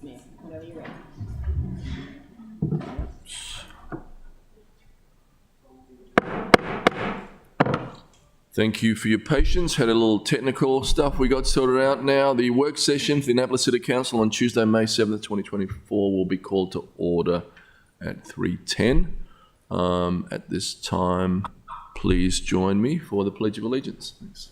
Mayor, whenever you're ready. Thank you for your patience. Had a little technical stuff we got sorted out now. The work session for the Annapolis City Council on Tuesday, May 7th, 2024 will be called to order at 3:10. At this time, please join me for the Pledge of Allegiance. Thanks.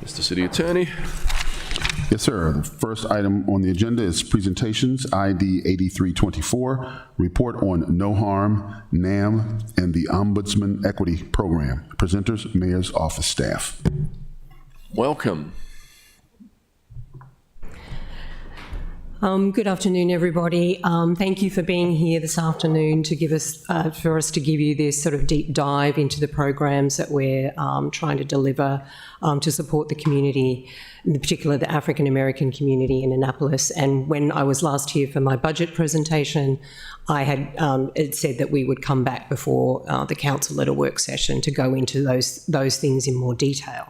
Mr. City Attorney. Yes, sir. The first item on the agenda is presentations, ID 8324, report on No Harm, NAM, and the Ombudsman Equity Program. Presenters, Mayor's Office staff. Welcome. Good afternoon, everybody. Thank you for being here this afternoon to give us, for us to give you this sort of deep dive into the programs that we're trying to deliver to support the community, in particular the African American community in Annapolis. And when I was last here for my budget presentation, I had it said that we would come back before the council at a work session to go into those things in more detail.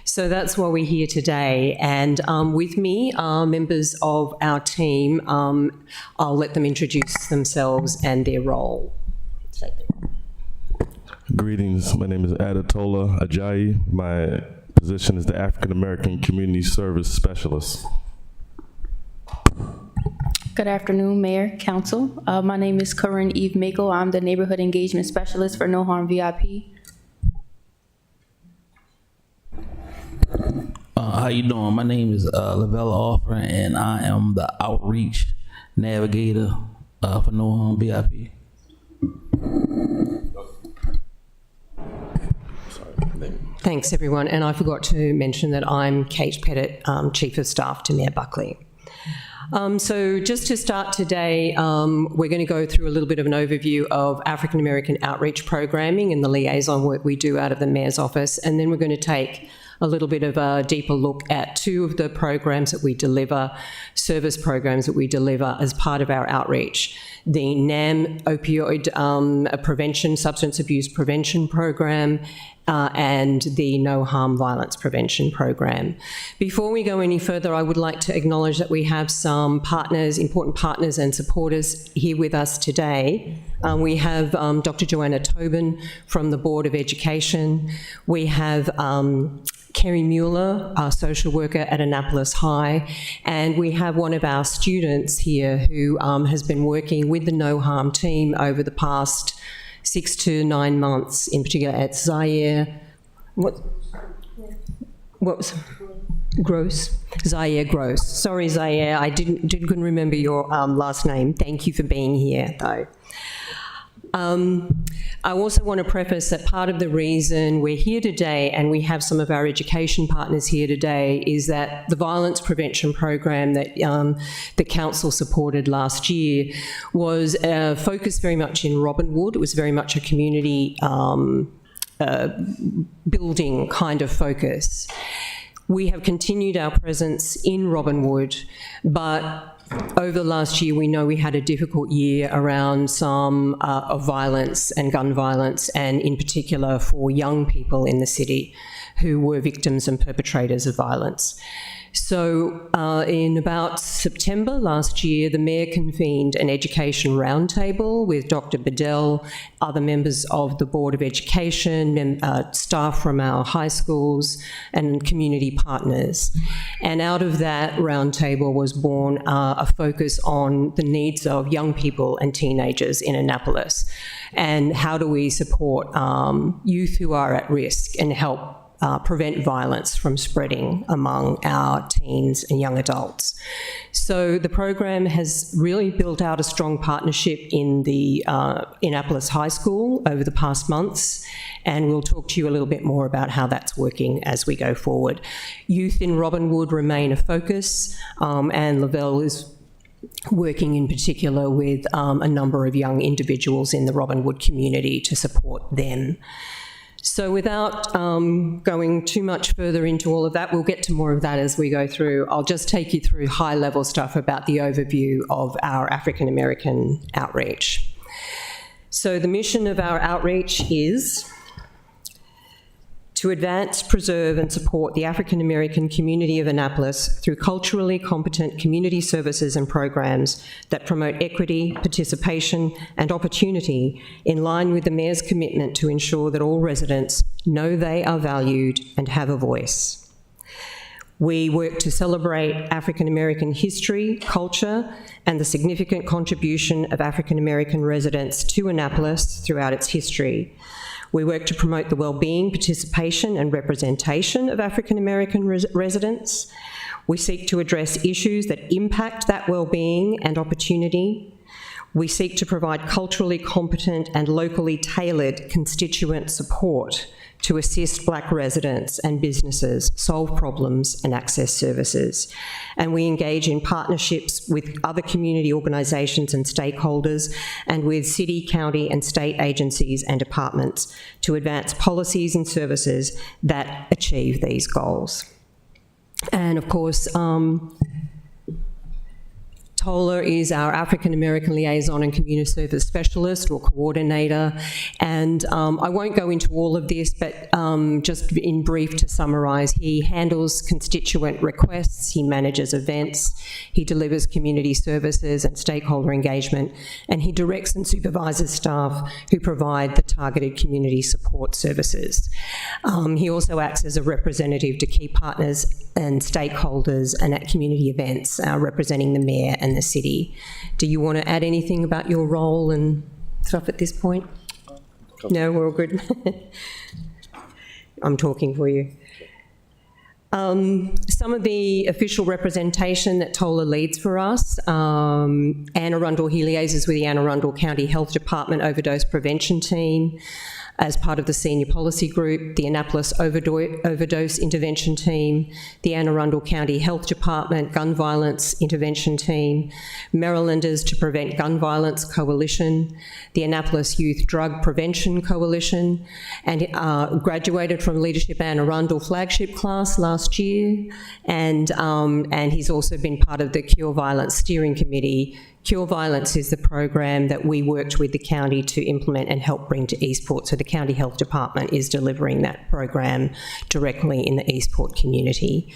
So that's why we're here today. And with me are members of our team. I'll let them introduce themselves and their role. Greetings. My name is Adetola Ajayi. My position is the African American Community Service Specialist. Good afternoon, Mayor, Council. My name is Corinne Eve Mako. I'm the Neighborhood Engagement Specialist for No Harm VIP. How you doing? My name is Lavella Offer, and I am the Outreach Navigator for No Harm VIP. Thanks, everyone. And I forgot to mention that I'm Kate Pettit, Chief of Staff to Mayor Buckley. So just to start today, we're going to go through a little bit of an overview of African American outreach programming and the liaison work we do out of the Mayor's office. And then we're going to take a little bit of a deeper look at two of the programs that we deliver, service programs that we deliver as part of our outreach. The NAM opioid prevention, substance abuse prevention program, and the No Harm Violence Prevention Program. Before we go any further, I would like to acknowledge that we have some partners, important partners and supporters here with us today. We have Dr. Joanna Tobin from the Board of Education. We have Kerry Mueller, our social worker at Annapolis High, and we have one of our students here who has been working with the No Harm team over the past 6 to 9 months, in particular at Zaire. What was Gross? Zaire Gross. Sorry, Zaire, I couldn't remember your last name. Thank you for being here, though. I also want to preface that part of the reason we're here today and we have some of our education partners here today is that the violence prevention program that the council supported last year was focused very much in Robinwood. It was very much a community building kind of focus. We have continued our presence in Robinwood, but over the last year, we know we had a difficult year around some of violence and gun violence, and in particular for young people in the city who were victims and perpetrators of violence. So in about September last year, the Mayor convened an education roundtable with Dr. Bedell, other members of the Board of Education, staff from our high schools and community partners. And out of that roundtable was born a focus on the needs of young people and teenagers in Annapolis, and how do we support youth who are at risk and help prevent violence from spreading among our teens and young adults. So the program has really built out a strong partnership in the Annapolis High School over the past months, and we'll talk to you a little bit more about how that's working as we go forward. Youth in Robinwood remain a focus, and Lavelle is working in particular with a number of young individuals in the Robinwood community to support them. So without going too much further into all of that, we'll get to more of that as we go through. I'll just take you through high-level stuff about the overview of our African American outreach. So the mission of our outreach is to advance, preserve and support the African American community of Annapolis through culturally competent community services and programs that promote equity, participation and opportunity in line with the Mayor's commitment to ensure that all residents know they are valued and have a voice. We work to celebrate African American history, culture, and the significant contribution of African American residents to Annapolis throughout its history. We work to promote the well-being, participation and representation of African American residents. We seek to address issues that impact that well-being and opportunity. We seek to provide culturally competent and locally tailored constituent support to assist Black residents and businesses solve problems and access services. And we engage in partnerships with other community organisations and stakeholders and with city, county and state agencies and departments to advance policies and services that achieve these goals. And of course, Tola is our African American Liaison and Community Service Specialist or Coordinator, and I won't go into all of this, but just in brief to summarise, he handles constituent requests, he manages events, he delivers community services and stakeholder engagement, and he directs and supervises staff who provide the targeted community support services. He also acts as a representative to key partners and stakeholders and at community events representing the Mayor and the city. Do you want to add anything about your role and stuff at this point? No, we're all good. I'm talking for you. Some of the official representation that Tola leads for us, Anne Arundel, he liaises with the Anne Arundel County Health Department Overdose Prevention Team, as part of the Senior Policy Group, the Annapolis Overdose Intervention Team, the Anne Arundel County Health Department Gun Violence Intervention Team, Marylanders to Prevent Gun Violence Coalition, the Annapolis Youth Drug Prevention Coalition, and graduated from Leadership Anne Arundel flagship class last year, and he's also been part of the Cure Violence Steering Committee. Cure Violence is the program that we worked with the county to implement and help bring to Eastport. So the County Health Department is delivering that program directly in the Eastport community.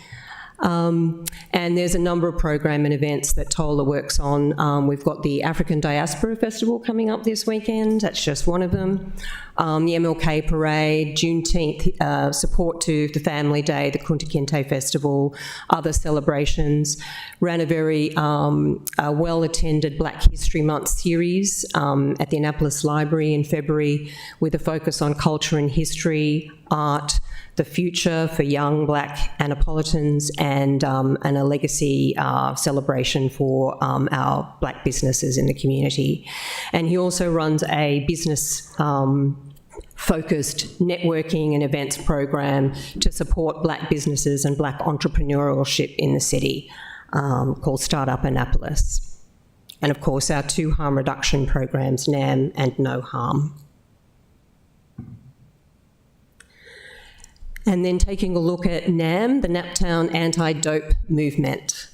And there's a number of program and events that Tola works on. We've got the African Diaspora Festival coming up this weekend. That's just one of them. The MLK Parade, Juneteenth, support to the Family Day, the Kunta Kinte Festival, other celebrations. Ran a very well-attended Black History Month series at the Annapolis Library in February with a focus on culture and history, art, the future for young Black Annapolitans, and a legacy celebration for our Black businesses in the community. And he also runs a business focused networking and events program to support Black businesses and Black entrepreneurship in the city called Startup Annapolis. And of course, our two harm reduction programs, NAM and No Harm. And then taking a look at NAM, the Naptown Anti-Dope Movement.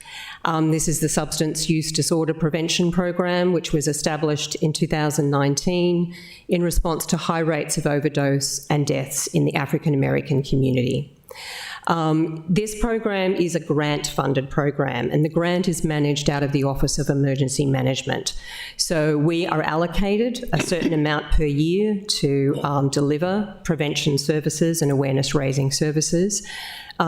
This is the Substance Use Disorder Prevention Program, which was established in 2019 in response to high rates of overdose and deaths in the African American community. This program is a grant-funded program, and the grant is managed out of the Office of Emergency Management. So we are allocated a certain amount per year to deliver prevention services and awareness-raising services.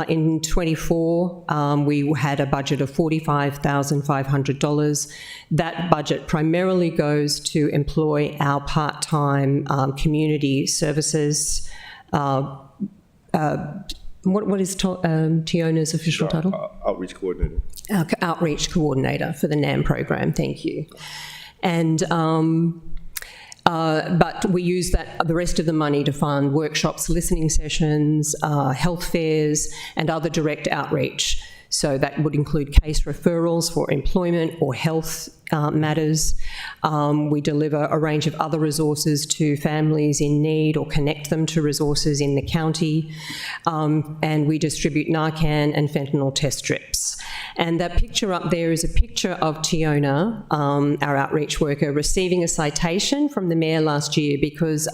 In 24, we had a budget of $45,500. That budget primarily goes to employ our part-time community services. What is Tiona's official title? Outreach coordinator. Outreach coordinator for the NAM program, thank you. And but we use the rest of the money to fund workshops, listening sessions, health fairs, and other direct outreach. So that would include case referrals for employment or health matters. We deliver a range of other resources to families in need or connect them to resources in the county. And we distribute Narcan and fentanyl test strips. And that picture up there is a picture of Tiona, our outreach worker, receiving a citation from the mayor last year because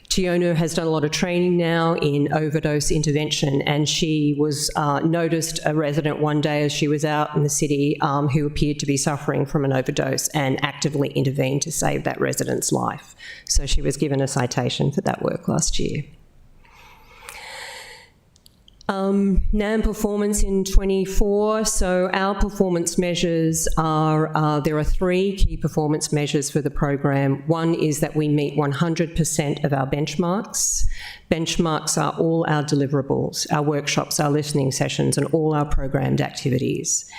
Tiona has done a lot of training now in overdose intervention, and she was noticed a resident one day as she was out in the city who appeared to be suffering from an overdose and actively intervened to save that resident's life. So she was given a citation for that work last year. NAM performance in 24. So our performance measures are, there are 3 key performance measures for the program. One is that we meet 100% of our benchmarks. Benchmarks are all our deliverables, our workshops, our listening sessions, and all our programmed activities.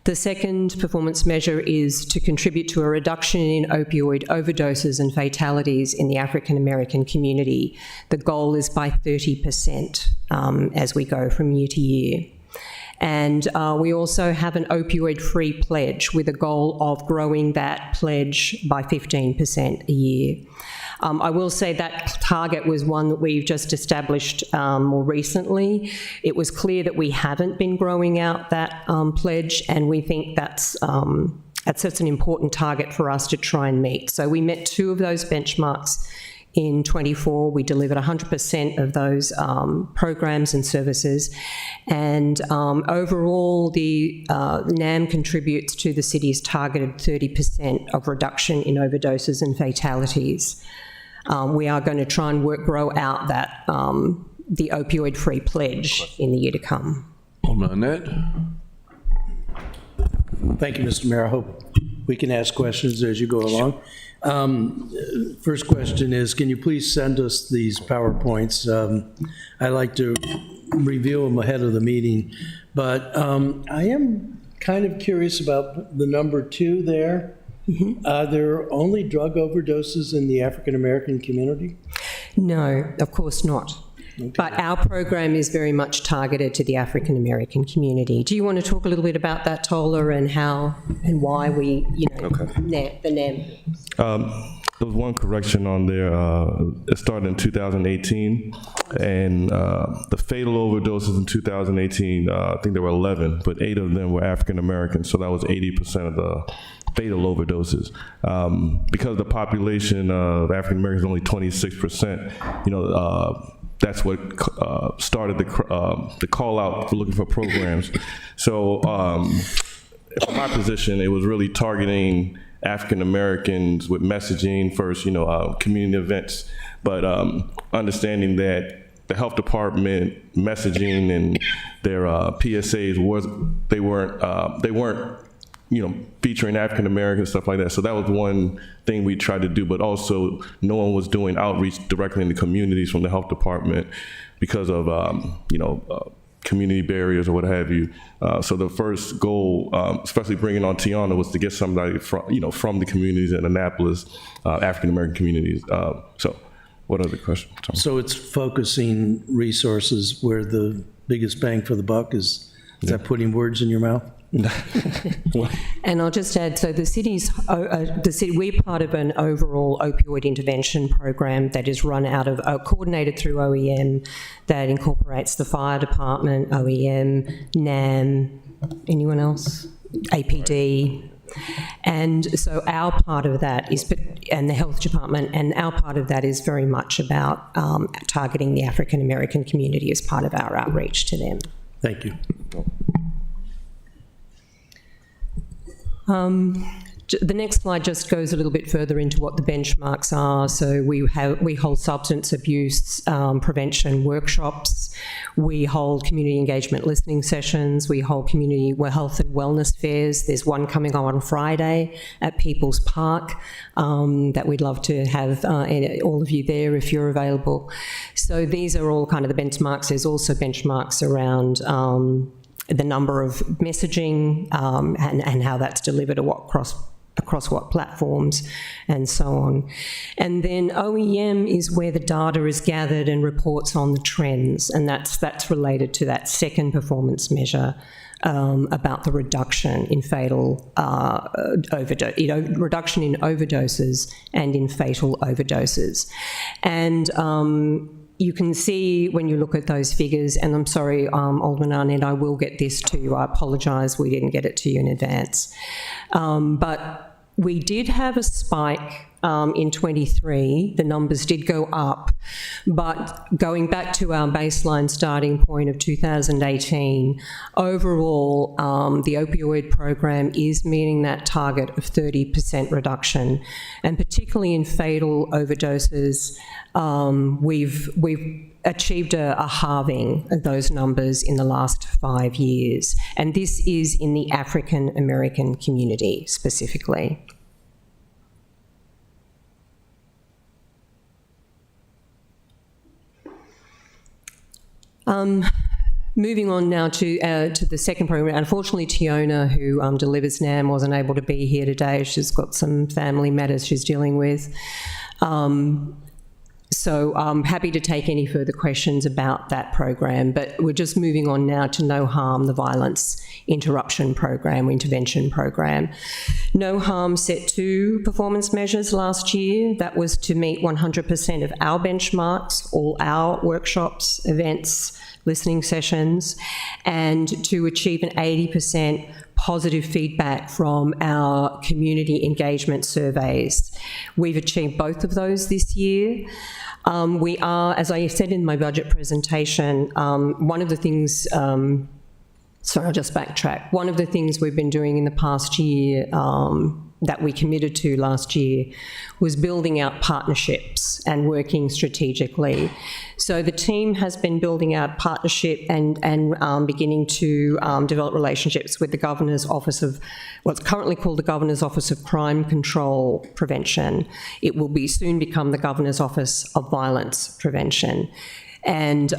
The second performance measure is to contribute to a reduction in opioid overdoses and fatalities in the African American community. The goal is by 30% as we go from year to year. And we also have an opioid-free pledge with a goal of growing that pledge by 15% a year. I will say that target was one that we've just established more recently. It was clear that we haven't been growing out that pledge, and we think that's an important target for us to try and meet. So we met 2 of those benchmarks in 24. We delivered 100% of those programs and services. And overall, the NAM contributes to the city's targeted 30% of reduction in overdoses and fatalities. We are going to try and grow out that the opioid-free pledge in the year to come. Alderman Arnett. Thank you, Mr. Mayor. I hope we can ask questions as you go along. First question is, can you please send us these PowerPoints? I like to review them ahead of the meeting, but I am kind of curious about the number 2 there. Mm-hmm. Are there only drug overdoses in the African American community? No, of course not. Okay. But our program is very much targeted to the African American community. Do you want to talk a little bit about that, Tola, and how and why we, the NAM? There was one correction on there. It started in 2018, and the fatal overdoses in 2018, I think there were 11, but 8 of them were African American, so that was 80% of the fatal overdoses. Because the population of African Americans is only 26%, that's what started the call out for looking for programs. So from my position, it was really targeting African Americans with messaging first, community events, but understanding that the health department messaging and their PSAs they weren't featuring African Americans, stuff like that. So that was one thing we tried to do, but also no one was doing outreach directly in the communities from the health department because of community barriers or what have you. So the first goal, especially bringing on Tiana, was to get somebody from the communities in Annapolis, African American communities. So what other questions? So it's focusing resources where the biggest bang for the buck is. Is that putting words in your mouth? And I'll just add, so the city, we're part of an overall opioid intervention program that is run out of, coordinated through OEM, that incorporates the fire department, OEM, NAM, anyone else? APD. And so our part of that is, and the health department, and our part of that is very much about targeting the African American community as part of our outreach to them. Thank you. The next slide just goes a little bit further into what the benchmarks are. So we hold substance abuse prevention workshops. We hold community engagement listening sessions. We hold community health and wellness fairs. There's one coming on Friday at People's Park that we'd love to have all of you there if you're available. So these are all kind of the benchmarks. There's also benchmarks around the number of messaging and how that's delivered across across what platforms, and so on. And then OEM is where the data is gathered and reports on the trends, and that's related to that second performance measure about the reduction in fatal reduction in overdoses and in fatal overdoses. And you can see when you look at those figures, and I'm sorry, Alderman Arnett, I will get this to you. I apologise, we didn't get it to you in advance. But we did have a spike in 23. The numbers did go up, but going back to our baseline starting point of 2018, overall, the opioid program is meeting that target of 30% reduction, and particularly in fatal overdoses, we've achieved a halving of those numbers in the last 5 years, and this is in the African American community specifically. Moving on now to the second program. Unfortunately, Tiona, who delivers NAM, wasn't able to be here today. She's got some family matters she's dealing with. So I'm happy to take any further questions about that program, but we're just moving on now to No Harm, the violence intervention program. No Harm set 2 performance measures last year. That was to meet 100% of our benchmarks, all our workshops, events, listening sessions, and to achieve an 80% positive feedback from our community engagement surveys. We've achieved both of those this year. We are, as I said in my budget presentation, one of the things, sorry, I'll just backtrack. One of the things we've been doing in the past year that we committed to last year was building out partnerships and working strategically. So the team has been building out partnership and beginning to develop relationships with the Governor's Office of, what's currently called the Governor's Office of Crime Control Prevention. It will soon become the Governor's Office of Violence Prevention. And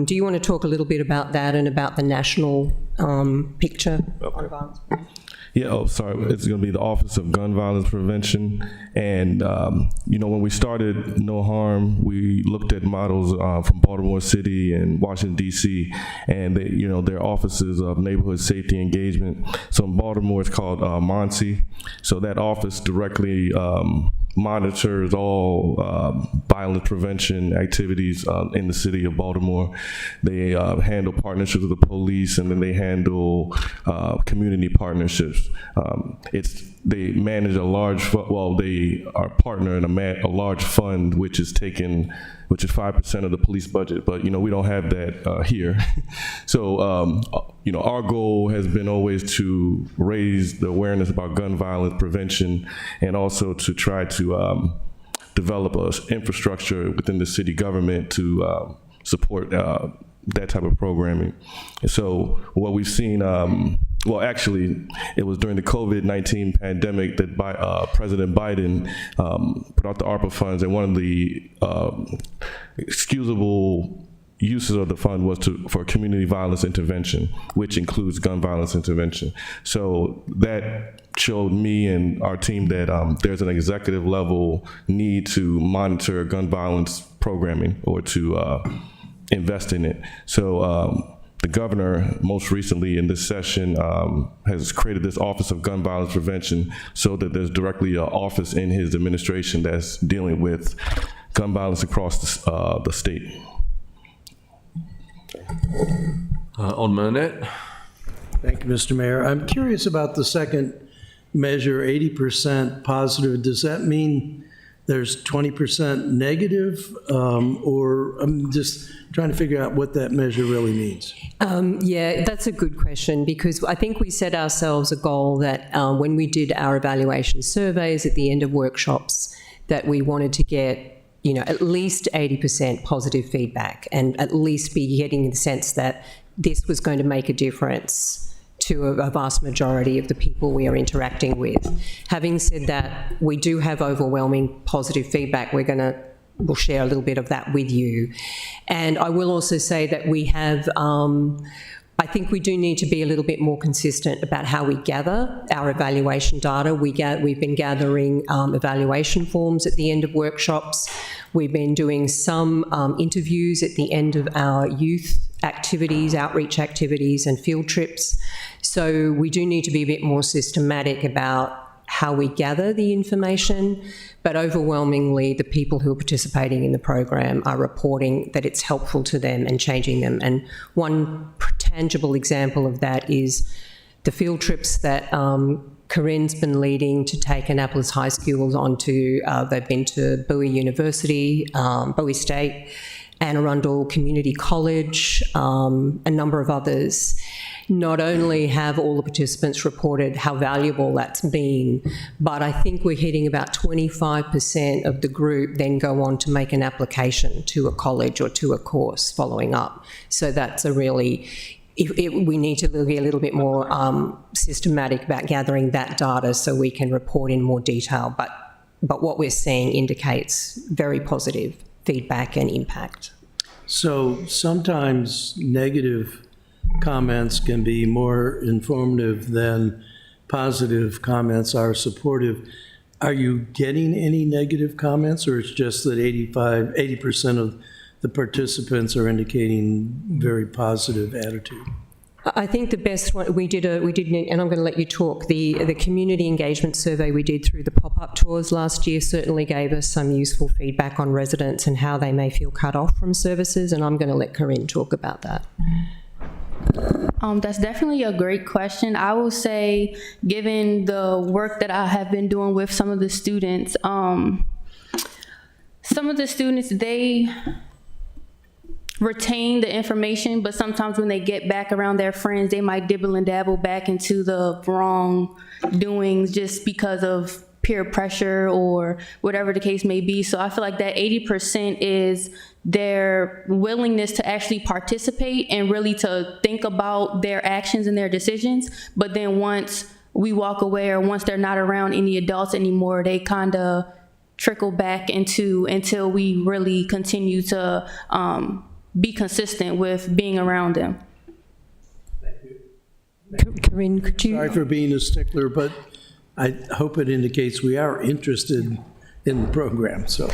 do you want to talk a little bit about that and about the national picture on violence prevention? Yeah, sorry. It's going to be the Office of Gun Violence Prevention. And, when we started No Harm, we looked at models from Baltimore City and Washington, D.C., and they, their offices of neighborhood safety engagement. So in Baltimore, it's called MONSE. So that office directly monitors all violence prevention activities in the city of Baltimore. They handle partnerships with the police, and then they handle community partnerships. They manage a large, they are partner in a large fund, which is 5% of the police budget, but we don't have that here. So our goal has been always to raise the awareness about gun violence prevention, and also to try to develop an infrastructure within the city government to support that type of programming. And so what we've seen, actually, it was during the COVID-19 pandemic that President Biden put out the ARPA funds, and one of the excusable uses of the fund was for community violence intervention, which includes gun violence intervention. So that showed me and our team that there's an executive level need to monitor gun violence programming, or to invest in it. So the governor, most recently in this session, has created this Office of Gun Violence Prevention, so that there's directly an office in his administration that's dealing with gun violence across the state. Alderman Arnett. Thank you, Mr. Mayor. I'm curious about the second measure, 80% positive. Does that mean there's 20% negative? Or I'm just trying to figure out what that measure really means. Yeah, that's a good question, because I think we set ourselves a goal that when we did our evaluation surveys at the end of workshops, that we wanted to get at least 80% positive feedback, and at least be getting the sense that this was going to make a difference to a vast majority of the people we are interacting with. Having said that, we do have overwhelming positive feedback. We'll share a little bit of that with you. And I will also say that we have I think we do need to be a little bit more consistent about how we gather our evaluation data. We've been gathering evaluation forms at the end of workshops. We've been doing some interviews at the end of our youth activities, outreach activities and field trips. So we do need to be a bit more systematic about how we gather the information, but overwhelmingly the people who are participating in the program are reporting that it's helpful to them and changing them. And one tangible example of that is the field trips that Corinne's been leading to take Annapolis High Schools onto. They've been to Bowie University, Bowie State, Anne Arundel Community College, a number of others. Not only have all the participants reported how valuable that's been, but I think we're hitting about 25% of the group then go on to make an application to a college or to a course following up. So that's a really, we need to be a little bit more systematic about gathering that data so we can report in more detail. But what we're seeing indicates very positive feedback and impact. So sometimes negative comments can be more informative than positive comments are supportive. Are you getting any negative comments, or it's just that 80% of the participants are indicating very positive attitude? I think the best one, we did, and I'm going to let you talk, the community engagement survey we did through the pop-up tours last year certainly gave us some useful feedback on residents and how they may feel cut off from services, and I'm going to let Corinne talk about that. That's definitely a great question. I will say, given the work that I have been doing with some of the students, they retain the information, but sometimes when they get back around their friends, they might dibble and dabble back into the wrong doings just because of peer pressure or whatever the case may be. So I feel like that 80% is their willingness to actually participate and really to think about their actions and their decisions. But then once we walk away or once they're not around any adults anymore, they kind of trickle back into until we really continue to be consistent with being around them. Corinne, could you? Sorry for being a stickler, but I hope it indicates we are interested in the program, so.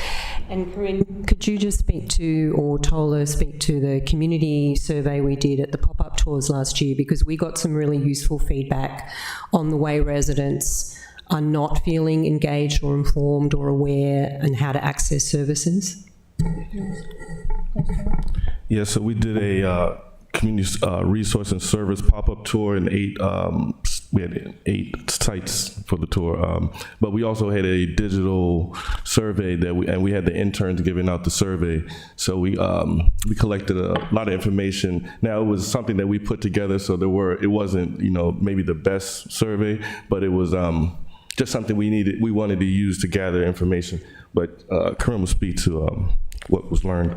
And Corinne, could you just speak to, or Tola speak to the community survey we did at the pop-up tours last year, because we got some really useful feedback on the way residents are not feeling engaged or informed or aware and how to access services. Yeah, so we did a community resource and service pop-up tour in we had 8 sites for the tour, but we also had a digital survey and we had the interns giving out the survey. So we collected a lot of information. Now it was something that we put together, so it wasn't maybe the best survey, but it was just something we wanted to use to gather information. But Corinne will speak to what was learned.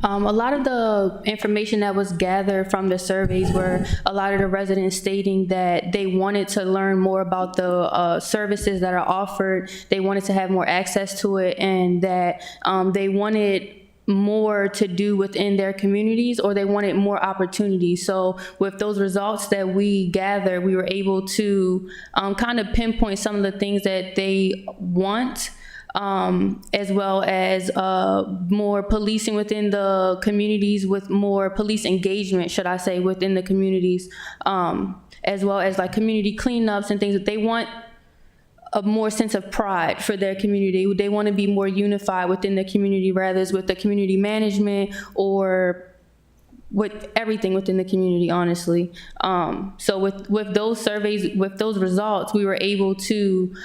A lot of the information that was gathered from the surveys were a lot of the residents stating that they wanted to learn more about the services that are offered. They wanted to have more access to it, and that they wanted more to do within their communities, or they wanted more opportunities. So with those results that we gathered, we were able to kind of pinpoint some of the things that they want, as well as more policing within the communities, with more police engagement, should I say, within the communities, as well as like community cleanups and things that they want. A more sense of pride for their community. They want to be more unified within the community, rather with the community management or with everything within the community, honestly. So with those surveys, with those results, we were able to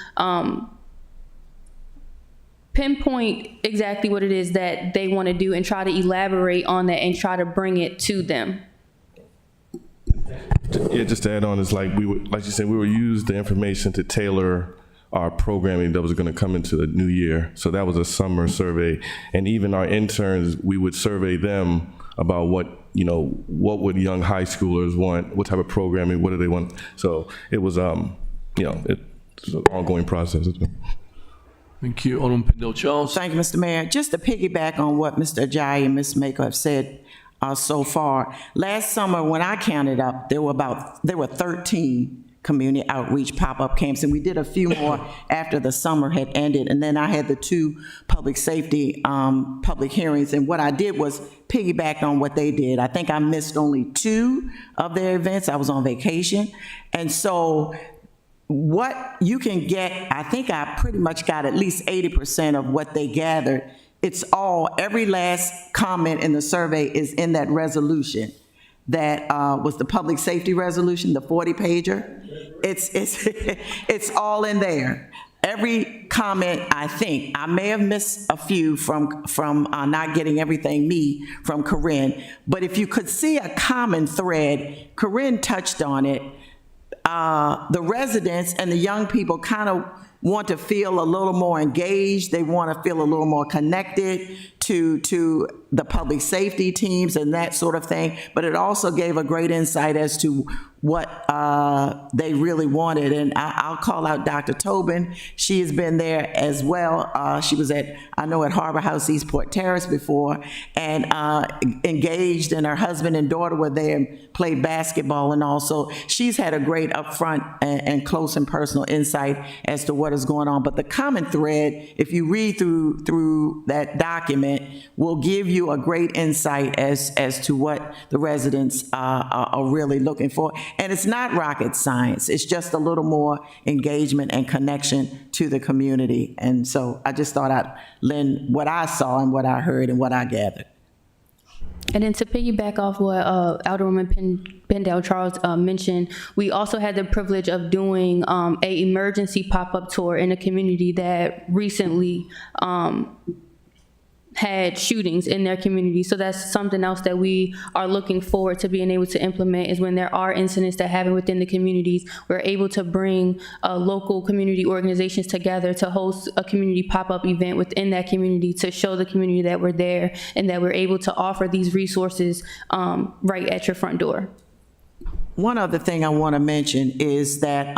pinpoint exactly what it is that they want to do and try to elaborate on that and try to bring it to them. Yeah, just to add on, is like you said, we would use the information to tailor our programming that was going to come into the new year. So that was a summer survey, and even our interns, we would survey them about what would young high schoolers want, what type of programming, what do they want. So it was it's an ongoing process. Thank you. Alderman Pendle Charles. Thank you, Mr. Mayor. Just to piggyback on what Mr. Ajayi and Ms. Mako have said, so far. Last summer, when I counted up, there were 13 community outreach pop-up camps, and we did a few more after the summer had ended, and then I had the 2 public safety public hearings, and what I did was piggyback on what they did. I think I missed only 2 of their events. I was on vacation, and so what you can get, I think I pretty much got at least 80% of what they gathered. It's all, every last comment in the survey is in that resolution. That was the public safety resolution, the 40-pager. It's all in there. Every comment, I think, I may have missed a few from not getting everything from Corinne, but if you could see a common thread, Corinne touched on it. The residents and the young people kind of want to feel a little more engaged. They want to feel a little more connected to the public safety teams and that sort of thing. But it also gave a great insight as to what they really wanted. And I'll call out Dr. Tobin. She has been there as well. She was at Harbor House Eastport Terrace before, and engaged, and her husband and daughter were there and played basketball, and also she's had a great upfront and close and personal insight as to what is going on. But the common thread, if you read through that document, will give you a great insight as to what the residents are really looking for. And it's not rocket science. It's just a little more engagement and connection to the community. And so I just thought I'd lend what I saw and what I heard and what I gathered. And then to piggyback off what Alderwoman Pendell Charles mentioned, we also had the privilege of doing a emergency pop-up tour in a community that recently had shootings in their community. So that's something else that we are looking forward to being able to implement, is when there are incidents that happen within the communities, we're able to bring local community organizations together to host a community pop-up event within that community to show the community that we're there and that we're able to offer these resources right at your front door. One other thing I want to mention is that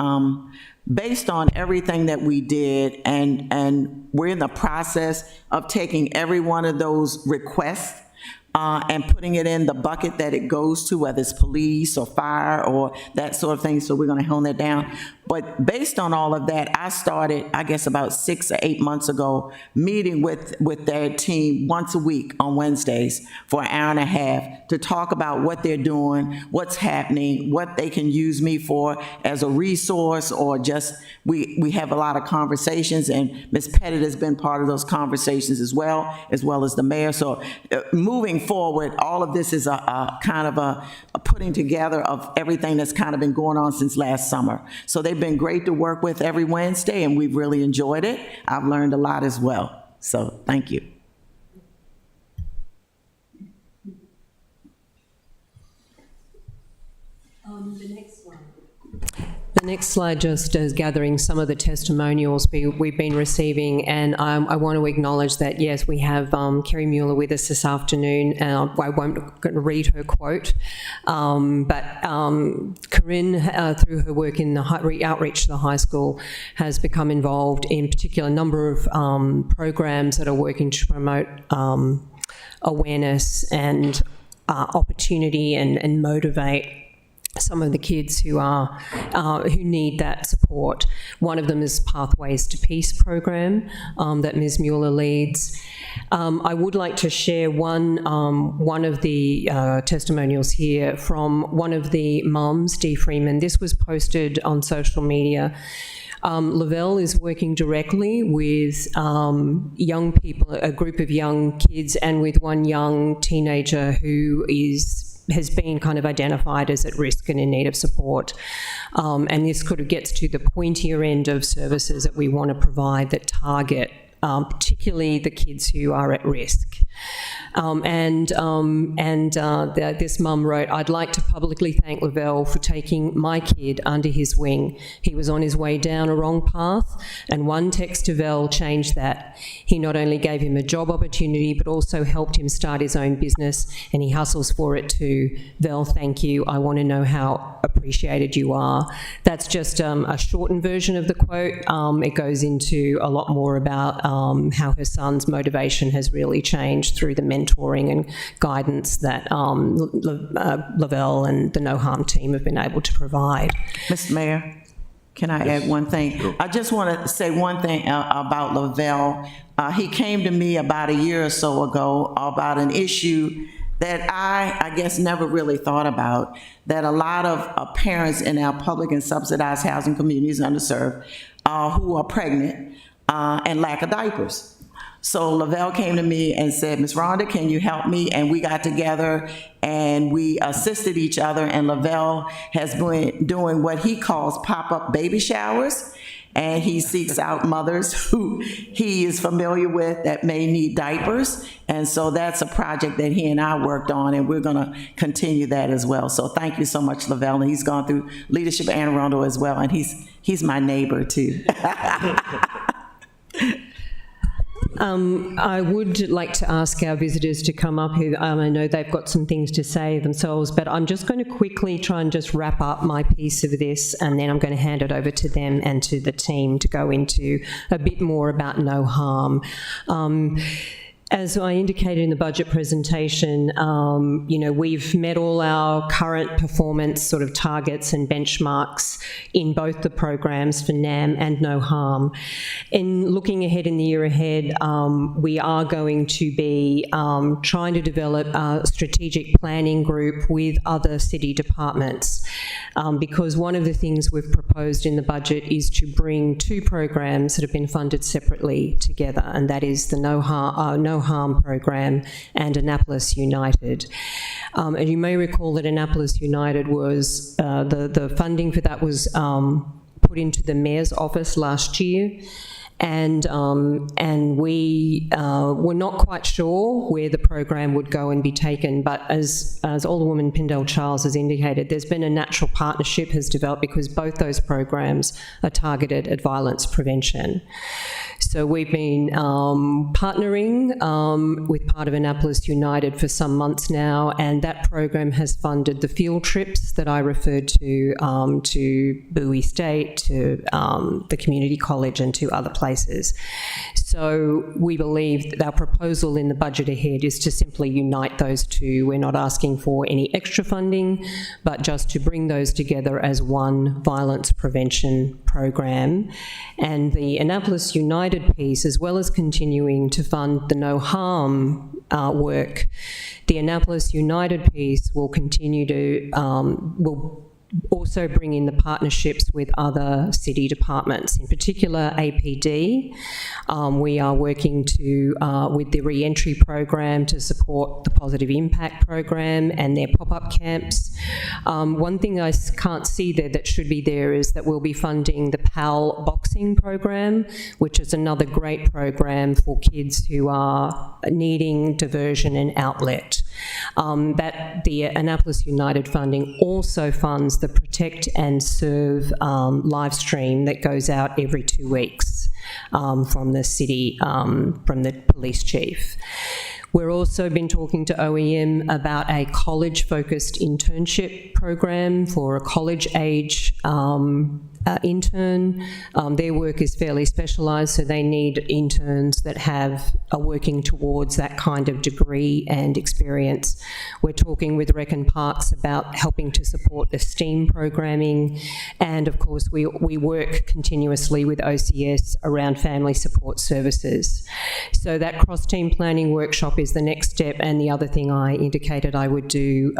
based on everything that we did, and we're in the process of taking every one of those requests and putting it in the bucket that it goes to, whether it's police or fire or that sort of thing, so we're going to hone that down. But based on all of that, I started, I guess, about 6 or 8 months ago, meeting with their team once a week on Wednesdays for an hour and a half to talk about what they're doing, what's happening, what they can use me for as a resource, or just, we have a lot of conversations, and Ms. Pettit has been part of those conversations as well as the mayor. So moving forward, all of this is a kind of a putting together of everything that's kind of been going on since last summer. So they've been great to work with every Wednesday, and we've really enjoyed it. I've learned a lot as well. So thank you. The next slide just is gathering some of the testimonials we've been receiving, and I want to acknowledge that, yes, we have Kerry Mueller with us this afternoon. I won't read her quote, but Corinne, through her work in the outreach to the high school, has become involved in particular number of programs that are working to promote awareness and opportunity and motivate some of the kids who need that support. One of them is Pathways to Peace program that Ms. Mueller leads. I would like to share one of the testimonials here from one of the mums, Dee Freeman. This was posted on social media. Lavelle is working directly with young people, a group of young kids, and with one young teenager who has been kind of identified as at risk and in need of support. And this kind of gets to the pointier end of services that we want to provide that target particularly the kids who are at risk. This mum wrote, "I'd like to publicly thank Lavelle for taking my kid under his wing. He was on his way down a wrong path, and one text to Vel changed that. He not only gave him a job opportunity, but also helped him start his own business, and he hustles for it too. Vel, thank you. I want to know how appreciated you are." That's just a shortened version of the quote. It goes into a lot more about how her son's motivation has really changed through the mentoring and guidance that Lavelle and the No Harm team have been able to provide. Mr. Mayor, can I add one thing? I just want to say one thing about Lavelle. He came to me about a year or so ago about an issue that I guess never really thought about, that a lot of parents in our public and subsidized housing communities, underserved, who are pregnant and lack of diapers. So Lavelle came to me and said, Ms. Rhonda, can you help me? And we got together and we assisted each other, and Lavelle has been doing what he calls pop-up baby showers. And he seeks out mothers who he is familiar with that may need diapers. And so that's a project that he and I worked on, and we're gonna continue that as well. So thank you so much, Lavelle. And he's gone through Leadership Anne Arundel as well, and he's my neighbor too. I would like to ask our visitors to come up who, I know they've got some things to say themselves, but I'm just going to quickly try and just wrap up my piece of this, and then I'm going to hand it over to them and to the team to go into a bit more about No Harm. As I indicated in the budget presentation, we've met all our current performance sort of targets and benchmarks in both the programs for NAM and No Harm. In looking ahead in the year ahead, we are going to be trying to develop a strategic planning group with other city departments, because one of the things we've proposed in the budget is to bring two programs that have been funded separately together, and that is the No Harm program and Annapolis United. And you may recall that Annapolis United was, the funding for that was put into the Mayor's office last year. And we were not quite sure where the program would go and be taken, but as Alderwoman Pindell-Charles has indicated, there's been a natural partnership has developed because both those programs are targeted at violence prevention. So we've been partnering with part of Annapolis United for some months now, and that program has funded the field trips that I referred to Bowie State, to the community college, and to other places. So we believe that our proposal in the budget ahead is to simply unite those two. We're not asking for any extra funding, but just to bring those together as one violence prevention program. And the Annapolis United piece, as well as continuing to fund the No Harm work, the Annapolis United piece will continue to, will also bring in the partnerships with other city departments, in particular APD. We are working with the re-entry program to support the Positive Impact program and their pop-up camps. One thing I can't see there that should be there is that we'll be funding the PAL boxing program, which is another great program for kids who are needing diversion and outlet. That the Annapolis United funding also funds the Protect and Serve live stream that goes out every 2 weeks from the city, from the police chief. We've also been talking to OEM about a college-focused internship program for a college-age intern. Their work is fairly specialised, so they need interns that are working towards that kind of degree and experience. We're talking with Rec and Parks about helping to support the STEAM programming, and of course we work continuously with OCS around family support services. So that cross-team planning workshop is the next step, and the other thing I indicated I would do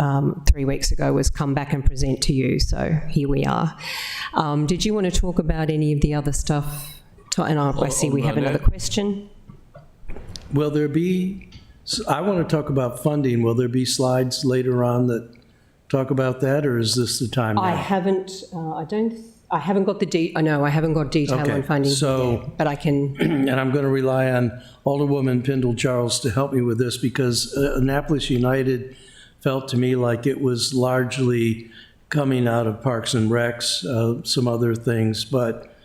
3 weeks ago was come back and present to you, so here we are. Did you want to talk about any of the other stuff? And I see we have another question. Will there be, I want to talk about funding. Will there be slides later on that talk about that, or is this the time now? I haven't got detail Okay, on funding, so- but I can. And I'm going to rely on Alderwoman Pindell-Charles to help me with this, because Annapolis United felt to me like it was largely coming out of Parks and Recs, some other things, but,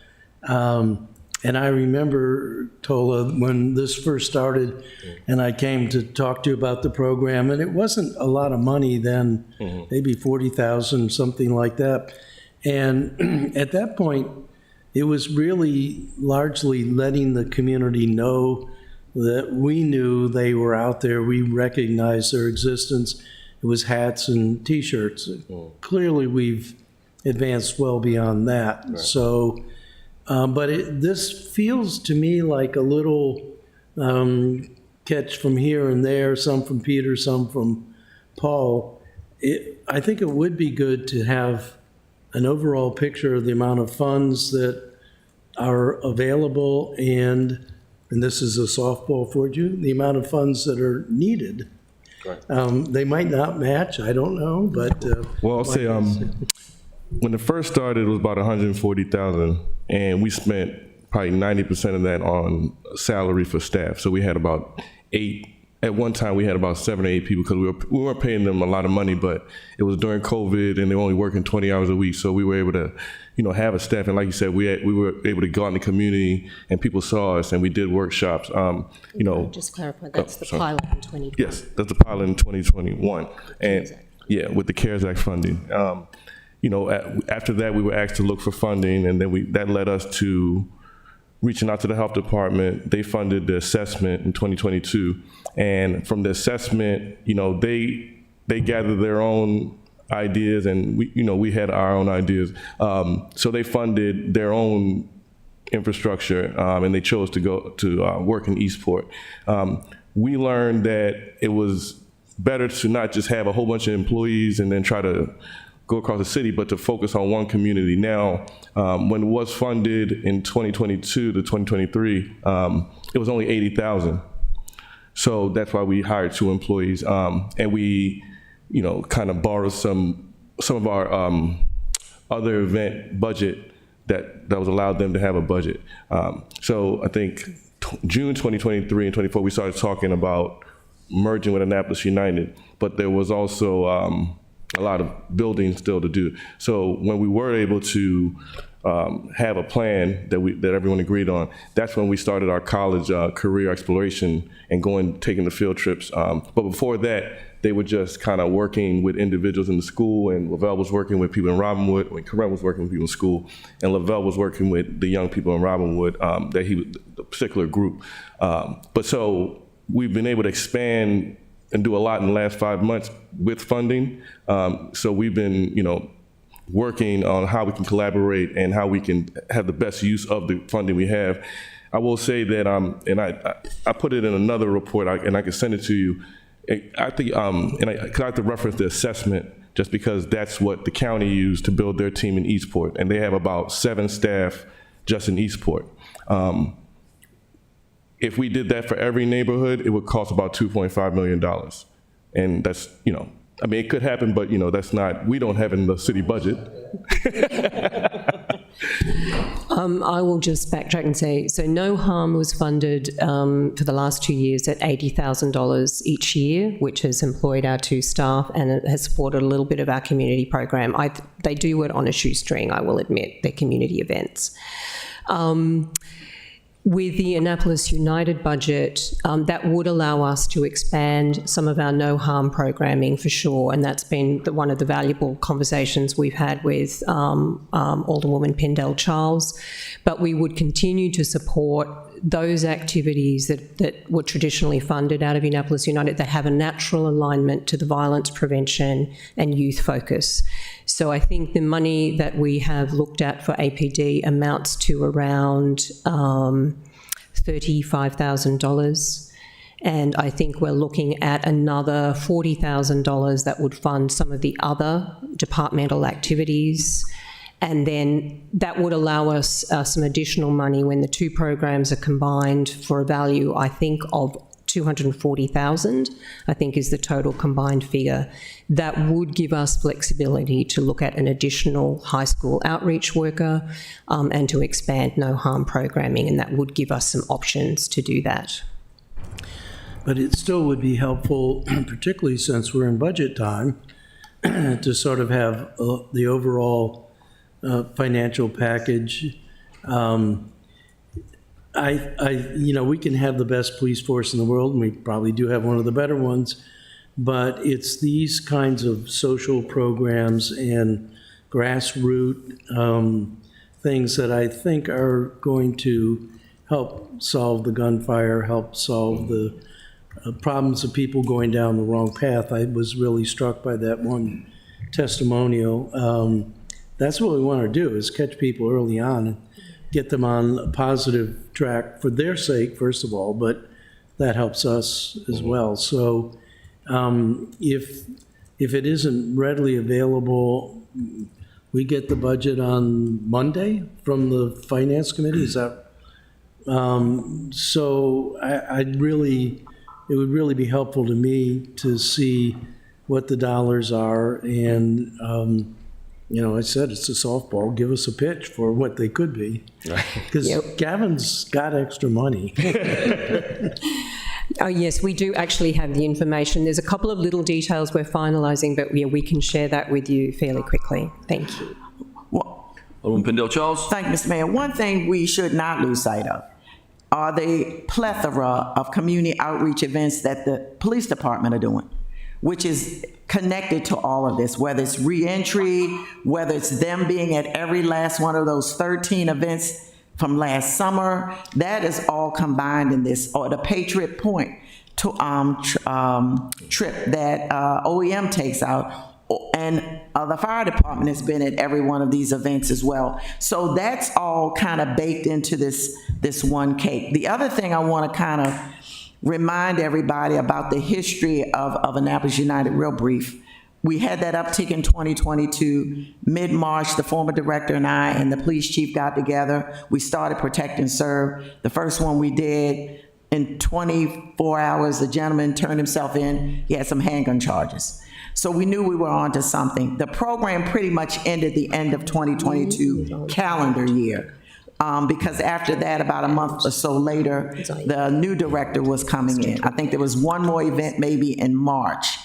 and I remember, Tola, when this first started, and I came to talk to you about the program, and it wasn't a lot of money then, maybe 40,000, something like that. And at that point, it was really largely letting the community know that we knew they were out there. We recognized their existence. It was hats and T-shirts. Clearly, we've advanced well beyond that. Right. So, but this feels to me like a little catch from here and there, some from Peter, some from Paul. I think it would be good to have an overall picture of the amount of funds that are available and this is a softball for you, the amount of funds that are needed. They might not match, I don't know, but. Well, I'll say, when it first started, it was about 140,000, and we spent probably 90% of that on salary for staff. So we had about 8. At one time, we had about 7 or 8 people because we weren't paying them a lot of money, but it was during COVID and they were only working 20 hours a week. So we were able to, have a staff. And like you said, we were able to go out in the community and people saw us and we did workshops. Just clarify, that's the pilot in 2020. Yes, that's the pilot in 2021. And yeah, with the CARES Act funding. After that, we were asked to look for funding, and then that led us to reaching out to the health department. They funded the assessment in 2022. And from the assessment, they gathered their own ideas, and we had our own ideas. So they funded their own infrastructure, and they chose to go to work in Eastport. We learned that it was better to not just have a whole bunch of employees and then try to go across the city, but to focus on one community. Now, when it was funded in 2022 to 2023, it was only 80,000. So that's why we hired 2 employees, and we, kind of borrowed some of our other event budget that was allowed them to have a budget. So I think June 2023 and 24, we started talking about merging with Annapolis United, but there was also a lot of building still to do. So when we were able to have a plan that everyone agreed on, that's when we started our college career exploration and taking the field trips. But before that, they were just kind of working with individuals in the school, and Lavelle was working with people in Robinwood, when Corinne was working with people in school, and Lavelle was working with the young people in Robinwood, the particular group. But so we've been able to expand and do a lot in the last 5 months with funding. So we've been, working on how we can collaborate and how we can have the best use of the funding we have. I will say that, and I put it in another report, and I can send it to you. I think, and I like to reference the assessment just because that's what the county used to build their team in Eastport, and they have about 7 staff just in Eastport. If we did that for every neighborhood, it would cost about $2.5 million. And that's, it could happen, but, that's not, we don't have it in the city budget. I will just backtrack and say, so No Harm was funded for the last 2 years at $80,000 each year, which has employed our 2 staff, and it has supported a little bit of our community program. They do it on a shoestring, I will admit, their community events. With the Annapolis United budget, that would allow us to expand some of our no harm programming for sure, and that's been one of the valuable conversations we've had with Alderwoman Pendell Charles. But we would continue to support those activities that were traditionally funded out of Annapolis United that have a natural alignment to the violence prevention and youth focus. So I think the money that we have looked at for APD amounts to around $35,000. And I think we're looking at another $40,000 that would fund some of the other departmental activities. And then that would allow us some additional money when the 2 programs are combined for a value, I think, of $240,000, I think is the total combined figure. That would give us flexibility to look at an additional high school outreach worker and to expand no harm programming, and that would give us some options to do that. But it still would be helpful, particularly since we're in budget time, to sort of have the overall financial package. We can have the best police force in the world, and we probably do have one of the better ones, but it's these kinds of social programs and grassroots things that I think are going to help solve the gunfire, help solve the problems of people going down the wrong path. I was really struck by that one testimonial. That's what we want to do, is catch people early on and get them on a positive track for their sake, first of all, but that helps us as well. So if it isn't readily available, we get the budget on Monday from the Finance Committee, is that? So it would really be helpful to me to see what the dollars are, and I said it's a softball. Give us a pitch for what they could be, because Gavin's got extra money. Oh, yes, we do actually have the information. There's a couple of little details we're finalising, but we can share that with you fairly quickly. Thank you. Alderman Pendle-Charles. Thank you, Mr. Mayor. One thing we should not lose sight of are the plethora of community outreach events that the police department are doing, which is connected to all of this, whether it's reentry, whether it's them being at every last one of those 13 events from last summer. That is all combined in this, or the Patriot Point trip that OEM takes out, and the fire department has been at every one of these events as well. So that's all kind of baked into this one cake. The other thing I want to kind of remind everybody about the history of Annapolis United real brief. We had that uptick in 2022. Mid-March, the former director and I and the police chief got together. We started Protect and Serve. The first one we did, in 24 hours, the gentleman turned himself in. He had some handgun charges. So we knew we were onto something. The program pretty much ended the end of 2022 calendar year. Because after that, about a month or so later, the new director was coming in. I think there was one more event maybe in March.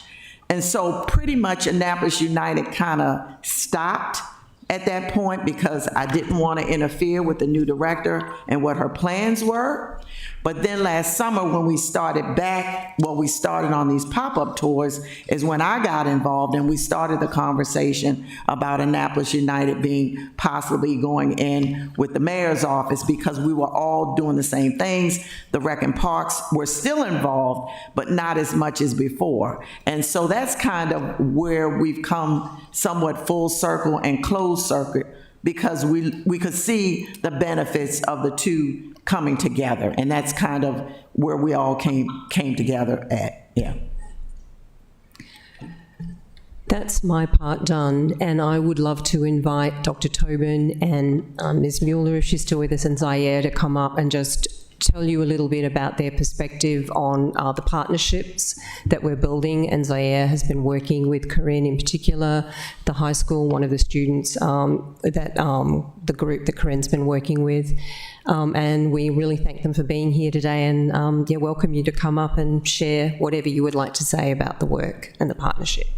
And so pretty much Annapolis United kind of stopped at that point because I didn't want to interfere with the new director and what her plans were. But then last summer when we started back, we started on these pop-up tours is when I got involved, and we started the conversation about Annapolis United being possibly going in with the mayor's office, because we were all doing the same things. The Rec and Parks were still involved, but not as much as before. And so that's kind of where we've come somewhat full circle and closed circuit, because we could see the benefits of the two coming together, and that's kind of where we all came together at. Yeah. That's my part done, and I would love to invite Dr. Tobin and Ms. Mueller, if she's still with us, and Zaire to come up and just tell you a little bit about their perspective on the partnerships that we're building. And Zaire has been working with Corinne in particular, the high school, one of the students the group that Corinne's been working with. And we really thank them for being here today, and welcome you to come up and share whatever you would like to say about the work and the partnership.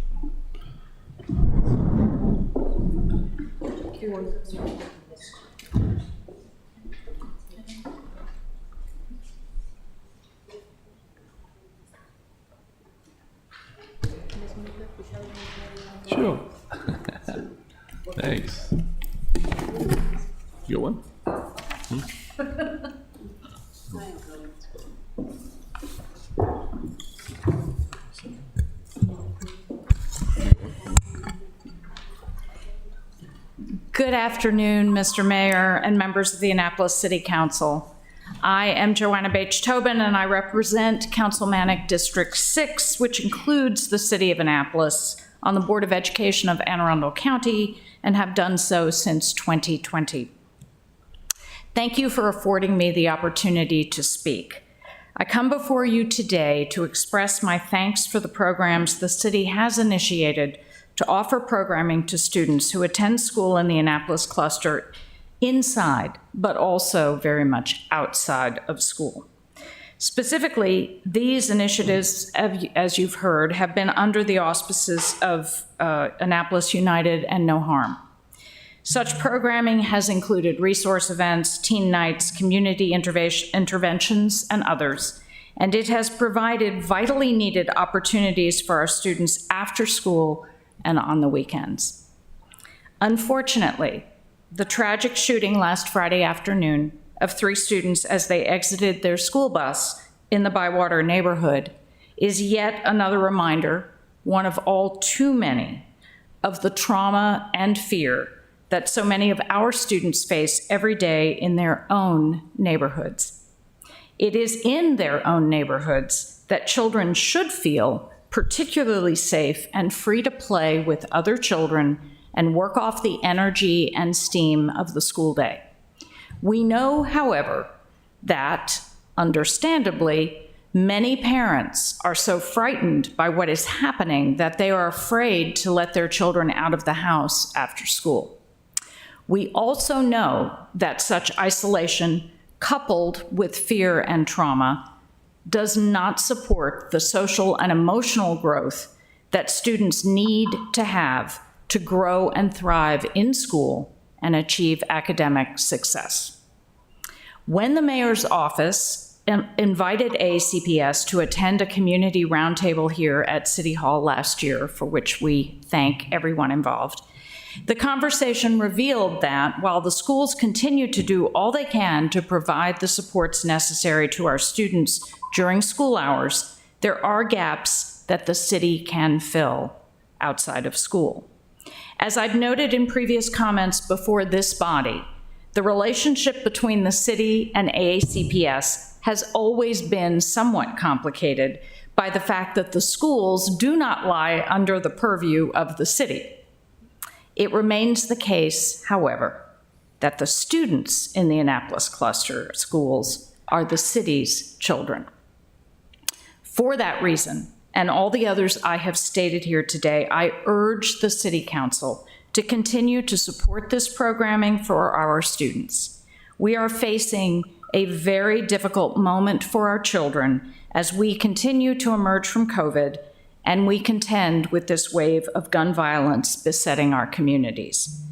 Sure. Thanks. You got one? Good afternoon, Mr. Mayor and members of the Annapolis City Council. I am Joanna Bache Tobin, and I represent Councilmanic District 6, which includes the city of Annapolis, on the Board of Education of Anne Arundel County, and have done so since 2020. Thank you for affording me the opportunity to speak. I come before you today to express my thanks for the programs the city has initiated to offer programming to students who attend school in the Annapolis cluster inside, but also very much outside of school. Specifically, these initiatives, as you've heard, have been under the auspices of Annapolis United and No Harm. Such programming has included resource events, teen nights, community interventions, and others, and it has provided vitally needed opportunities for our students after school and on the weekends. Unfortunately, the tragic shooting last Friday afternoon of 3 students as they exited their school bus in the Bywater neighborhood is yet another reminder, one of all too many, of the trauma and fear that so many of our students face every day in their own neighborhoods. It is in their own neighborhoods that children should feel particularly safe and free to play with other children and work off the energy and steam of the school day. We know, however, that, understandably, many parents are so frightened by what is happening that they are afraid to let their children out of the house after school. We also know that such isolation, coupled with fear and trauma, does not support the social and emotional growth that students need to have to grow and thrive in school and achieve academic success. When the mayor's office invited AACPS to attend a community roundtable here at City Hall last year, for which we thank everyone involved, the conversation revealed that while the schools continue to do all they can to provide the supports necessary to our students during school hours, there are gaps that the city can fill outside of school. As I've noted in previous comments before this body, the relationship between the city and AACPS has always been somewhat complicated by the fact that the schools do not lie under the purview of the city. It remains the case, however, that the students in the Annapolis cluster schools are the city's children. For that reason, and all the others I have stated here today, I urge the City Council to continue to support this programming for our students. We are facing a very difficult moment for our children as we continue to emerge from COVID and we contend with this wave of gun violence besetting our communities.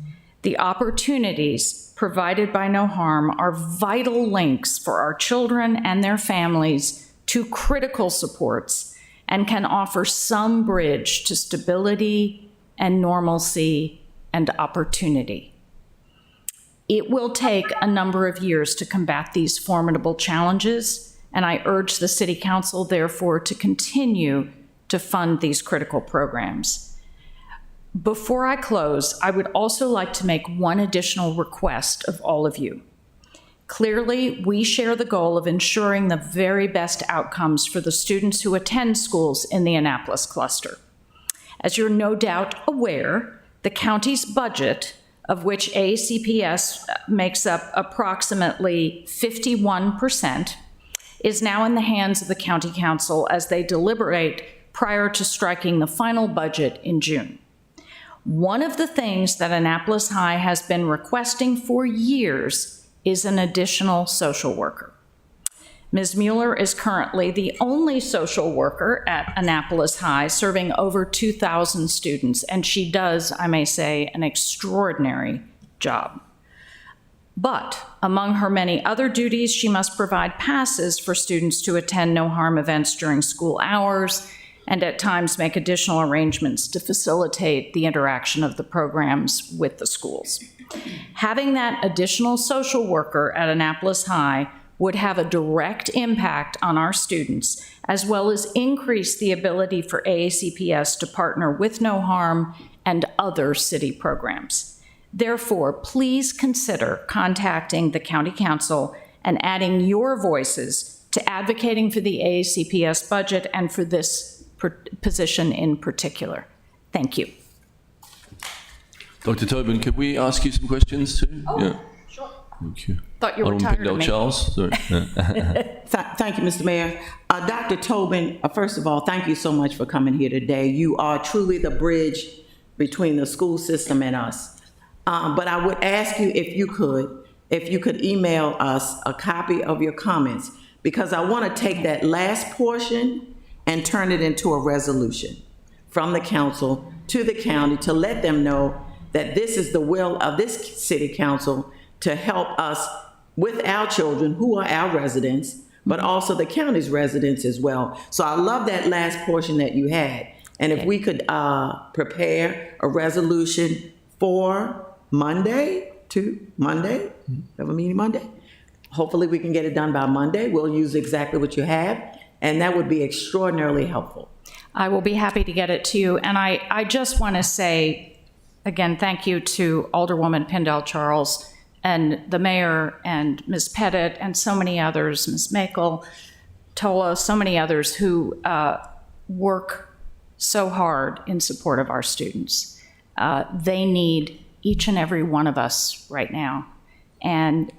The opportunities provided by No Harm are vital links for our children and their families to critical supports and can offer some bridge to stability and normalcy and opportunity. It will take a number of years to combat these formidable challenges, and I urge the City Council, therefore, to continue to fund these critical programs. Before I close, I would also like to make one additional request of all of you. Clearly, we share the goal of ensuring the very best outcomes for the students who attend schools in the Annapolis cluster. As you're no doubt aware, the county's budget, of which AACPS makes up approximately 51%, is now in the hands of the County Council as they deliberate prior to striking the final budget in June. One of the things that Annapolis High has been requesting for years is an additional social worker. Ms. Mueller is currently the only social worker at Annapolis High, serving over 2,000 students, and she does, I may say, an extraordinary job. But among her many other duties, she must provide passes for students to attend No Harm events during school hours, and at times make additional arrangements to facilitate the interaction of the programs with the schools. Having that additional social worker at Annapolis High would have a direct impact on our students, as well as increase the ability for AACPS to partner with No Harm and other city programs. Therefore, please consider contacting the County Council and adding your voices to advocating for the AACPS budget and for this position in particular. Thank you. Dr. Tobin, could we ask you some questions too? Oh, yeah. sure. Thank you. Thought you were Alderman tired of Pindell me. Charles, sorry. Thank you, Mr. Mayor. Dr. Tobin, first of all, thank you so much for coming here today. You are truly the bridge between the school system and us. But I would ask you if you could email us a copy of your comments, because I want to take that last portion and turn it into a resolution from the council to the county to let them know that this is the will of this city council to help us with our children who are our residents, but also the county's residents as well. So I love that last portion that you had. And if we could prepare a resolution for Monday, Monday? Have a meeting Monday? Hopefully, we can get it done by Monday. We'll use exactly what you have, and that would be extraordinarily helpful. I will be happy to get it to you. And I just want to say, again, thank you to Alderwoman Pindell Charles and the mayor and Ms. Pettit and so many others, Ms. Makel, Tola, so many others who work so hard in support of our students. They need each and every one of us right now. And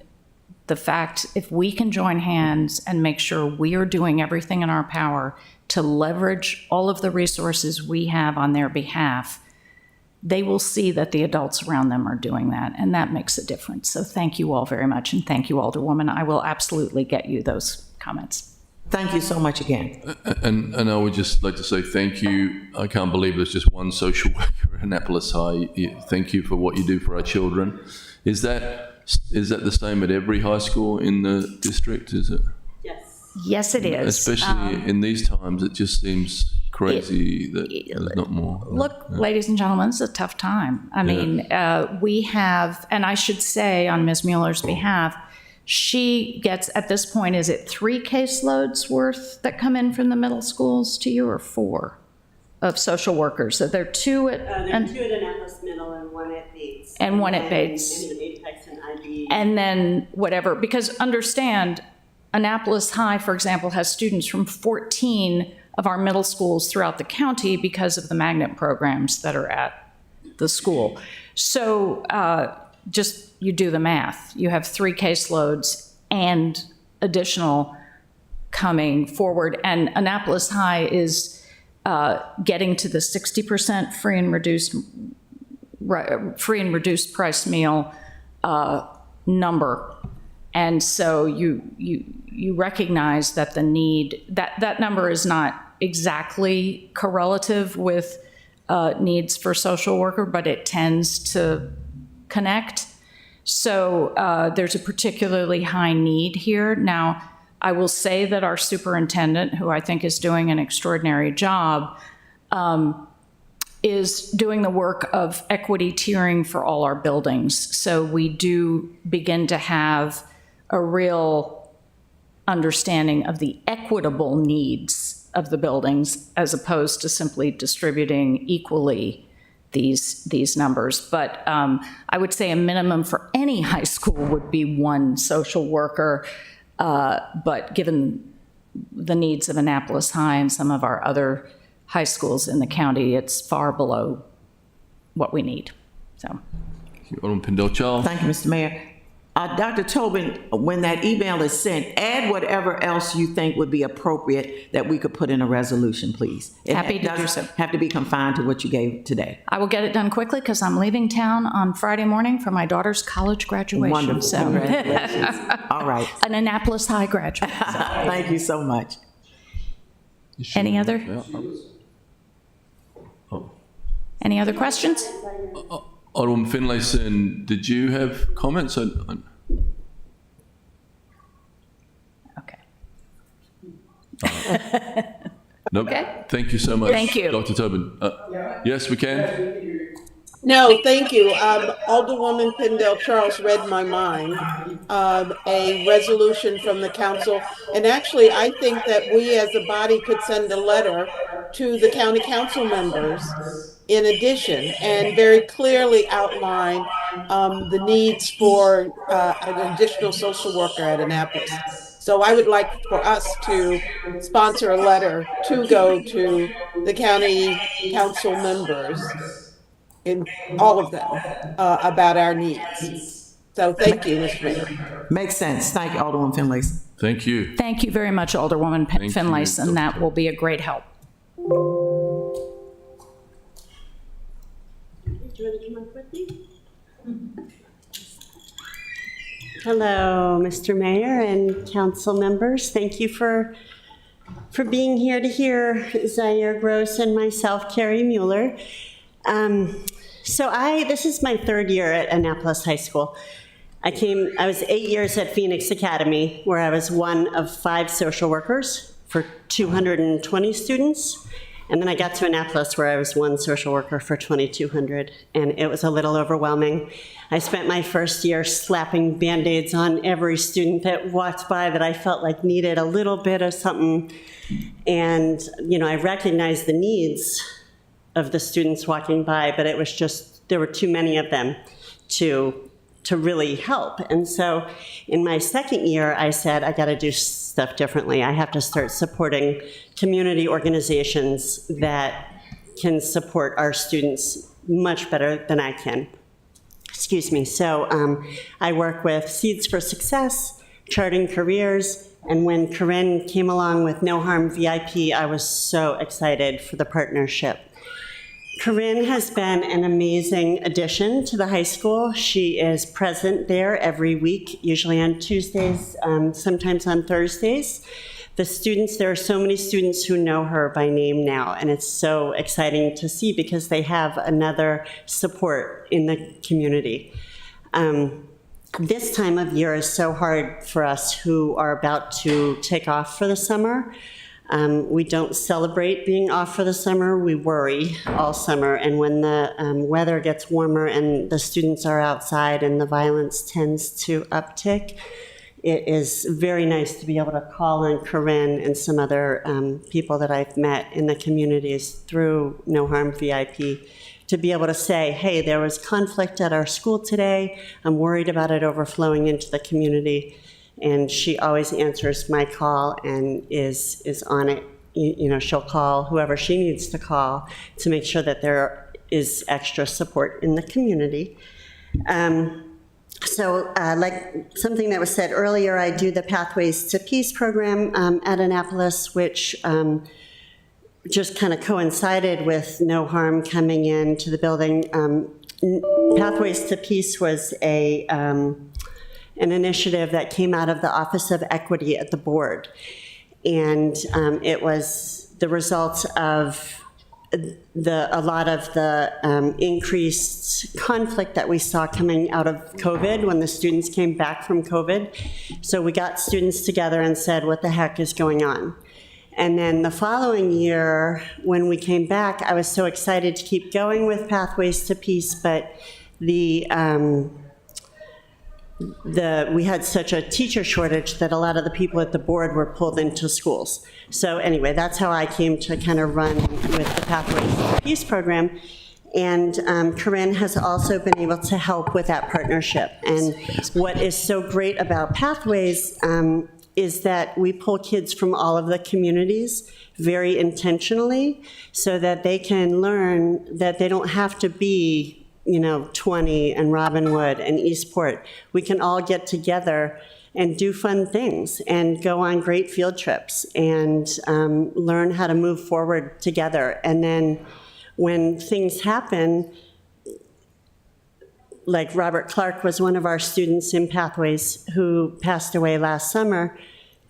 the fact, if we can join hands and make sure we are doing everything in our power to leverage all of the resources we have on their behalf, they will see that the adults around them are doing that, and that makes a difference. So thank you all very much, and thank you, Alderwoman. I will absolutely get you those comments. Thank you so much again. And I would just like to say thank you. I can't believe there's just one social worker at Annapolis High. Thank you for what you do for our children. Is that the same at every high school in the district? Is it? Yes, it is. Especially in these times, it just seems crazy that there's not more. Look, ladies and gentlemen, it's a tough time. I mean, we have, and I should say on Ms. Mueller's behalf, she gets, at this point, is it 3 caseloads worth that come in from the middle schools to you, or 4 of social workers? So there are 2 at... There are 2 at Annapolis Middle and 1 at Bates. And 1 at Bates. And Apex and IB. And then whatever, because understand, Annapolis High, for example, has students from 14 of our middle schools throughout the county because of the magnet programs that are at the school. So just, you do the math. You have 3 caseloads and additional coming forward. And Annapolis High is getting to the 60% free and reduced price meal number. And so you recognize that the need, that number is not exactly correlative with needs for social worker, but it tends to connect. So there's a particularly high need here. Now, I will say that our superintendent, who I think is doing an extraordinary job, is doing the work of equity tiering for all our buildings. So we do begin to have a real understanding of the equitable needs of the buildings as opposed to simply distributing equally these numbers. But I would say a minimum for any high school would be 1 social worker. But given the needs of Annapolis High and some of our other high schools in the county, it's far below what we need. So. Alderman Pindell-Charles. Thank you, Mr. Mayor. Dr. Tobin, when that email is sent, add whatever else you think would be appropriate that we could put in a resolution, please. Happy to do so. Have to be confined to what you gave today. I will get it done quickly because I'm leaving town on Friday morning for my daughter's college graduation. Wonderful. So. Congratulations. All right. An Annapolis High graduate. So. Thank you so much. Any other? Any other questions? Alderman Finlayson, did you have comments? Okay. Nope. Okay. Thank you so much. Thank you. Dr. Tobin. Yes, we can. No, thank you. Alderwoman Pindell Charles read my mind. A resolution from the council. And actually, I think that we as a body could send a letter to the county council members in addition, and very clearly outline the needs for an additional social worker at Annapolis. So I would like for us to sponsor a letter to go to the county council members, in all of them, about our needs. So thank you, Mr. Mayor. Makes sense. Thank you, Alderwoman Finlayson. Thank you. Thank you very much, Alderwoman Thank Finlayson. you, That will be a great help. Do you want to come up with me? Hello, Mr. Mayor and council members. Thank you for being here to hear Zaire Gross and myself, Carrie Mueller. This is my 3rd year at Annapolis High School. I was 8 years at Phoenix Academy, where I was one of 5 social workers for 220 students. And then I got to Annapolis, where I was one social worker for 2,200, and it was a little overwhelming. I spent my first year slapping Band-Aids on every student that walked by that I felt like needed a little bit of something. And, I recognized the needs of the students walking by, but it was just, there were too many of them to really help. And so in my second year, I said, I got to do stuff differently. I have to start supporting community organizations that can support our students much better than I can. Excuse me. So I work with Seeds for Success, Charting Careers, and when Corinne came along with No Harm VIP, I was so excited for the partnership. Corinne has been an amazing addition to the high school. She is present there every week, usually on Tuesdays, sometimes on Thursdays. The students, there are so many students who know her by name now, and it's so exciting to see because they have another support in the community. This time of year is so hard for us who are about to take off for the summer. We don't celebrate being off for the summer. We worry all summer. And when the weather gets warmer and the students are outside and the violence tends to uptick, it is very nice to be able to call on Corinne and some other people that I've met in the communities through No Harm VIP to be able to say, hey, there was conflict at our school today. I'm worried about it overflowing into the community. And she always answers my call and is on it. She'll call whoever she needs to call to make sure that there is extra support in the community. So like something that was said earlier, I do the Pathways to Peace program at Annapolis, which just kind of coincided with No Harm coming into the building. Pathways to Peace was an initiative that came out of the Office of Equity at the board. And it was the result of a lot of the increased conflict that we saw coming out of COVID when the students came back from COVID. So we got students together and said, what the heck is going on? And then the following year, when we came back, I was so excited to keep going with Pathways to Peace, but we had such a teacher shortage that a lot of the people at the board were pulled into schools. So anyway, that's how I came to kind of run with the Pathways to Peace program. And Corinne has also been able to help with that partnership. And what is so great about Pathways is that we pull kids from all of the communities very intentionally so that they can learn that they don't have to be 20 and Robinwood and Eastport. We can all get together and do fun things and go on great field trips and learn how to move forward together. And then when things happen, like Robert Clark was one of our students in Pathways who passed away last summer,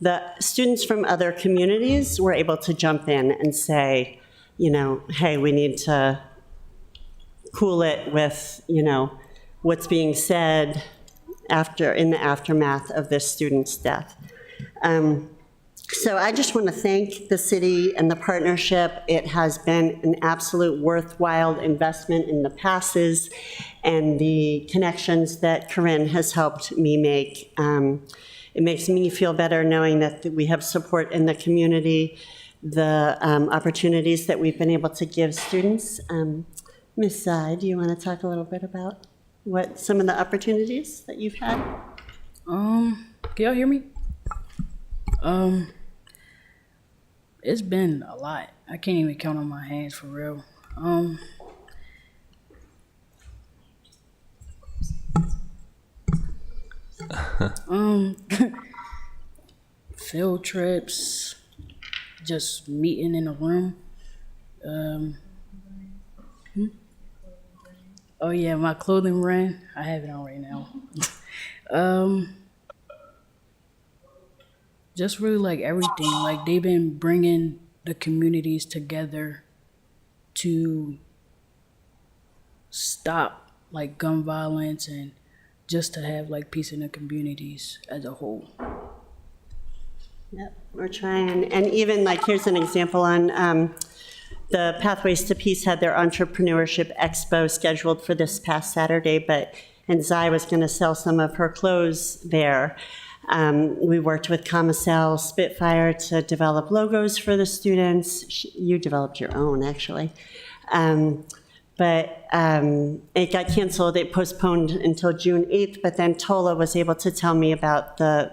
the students from other communities were able to jump in and say, hey, we need to cool it with, what's being said in the aftermath of this student's death. So I just want to thank the city and the partnership. It has been an absolute worthwhile investment in the passes and the connections that Corinne has helped me make. It makes me feel better knowing that we have support in the community, the opportunities that we've been able to give students. Ms. Tsai, do you want to talk a little bit about what some of the opportunities that you've had? Can y'all hear me? It's been a lot. I can't even count on my hands for real. Field trips, just meeting in a room. Oh yeah, my clothing brand. I have it on right now. Just really like everything. Like they've been bringing the communities together to stop like gun violence and just to have like peace in the communities as a whole. Yep, we're trying. And even like, here's an example on the Pathways to Peace had their entrepreneurship expo scheduled for this past Saturday, and Zai was going to sell some of her clothes there. We worked with Commacell Spitfire to develop logos for the students. You developed your own, actually. But it got canceled. It postponed until June 8th, but then Tola was able to tell me about the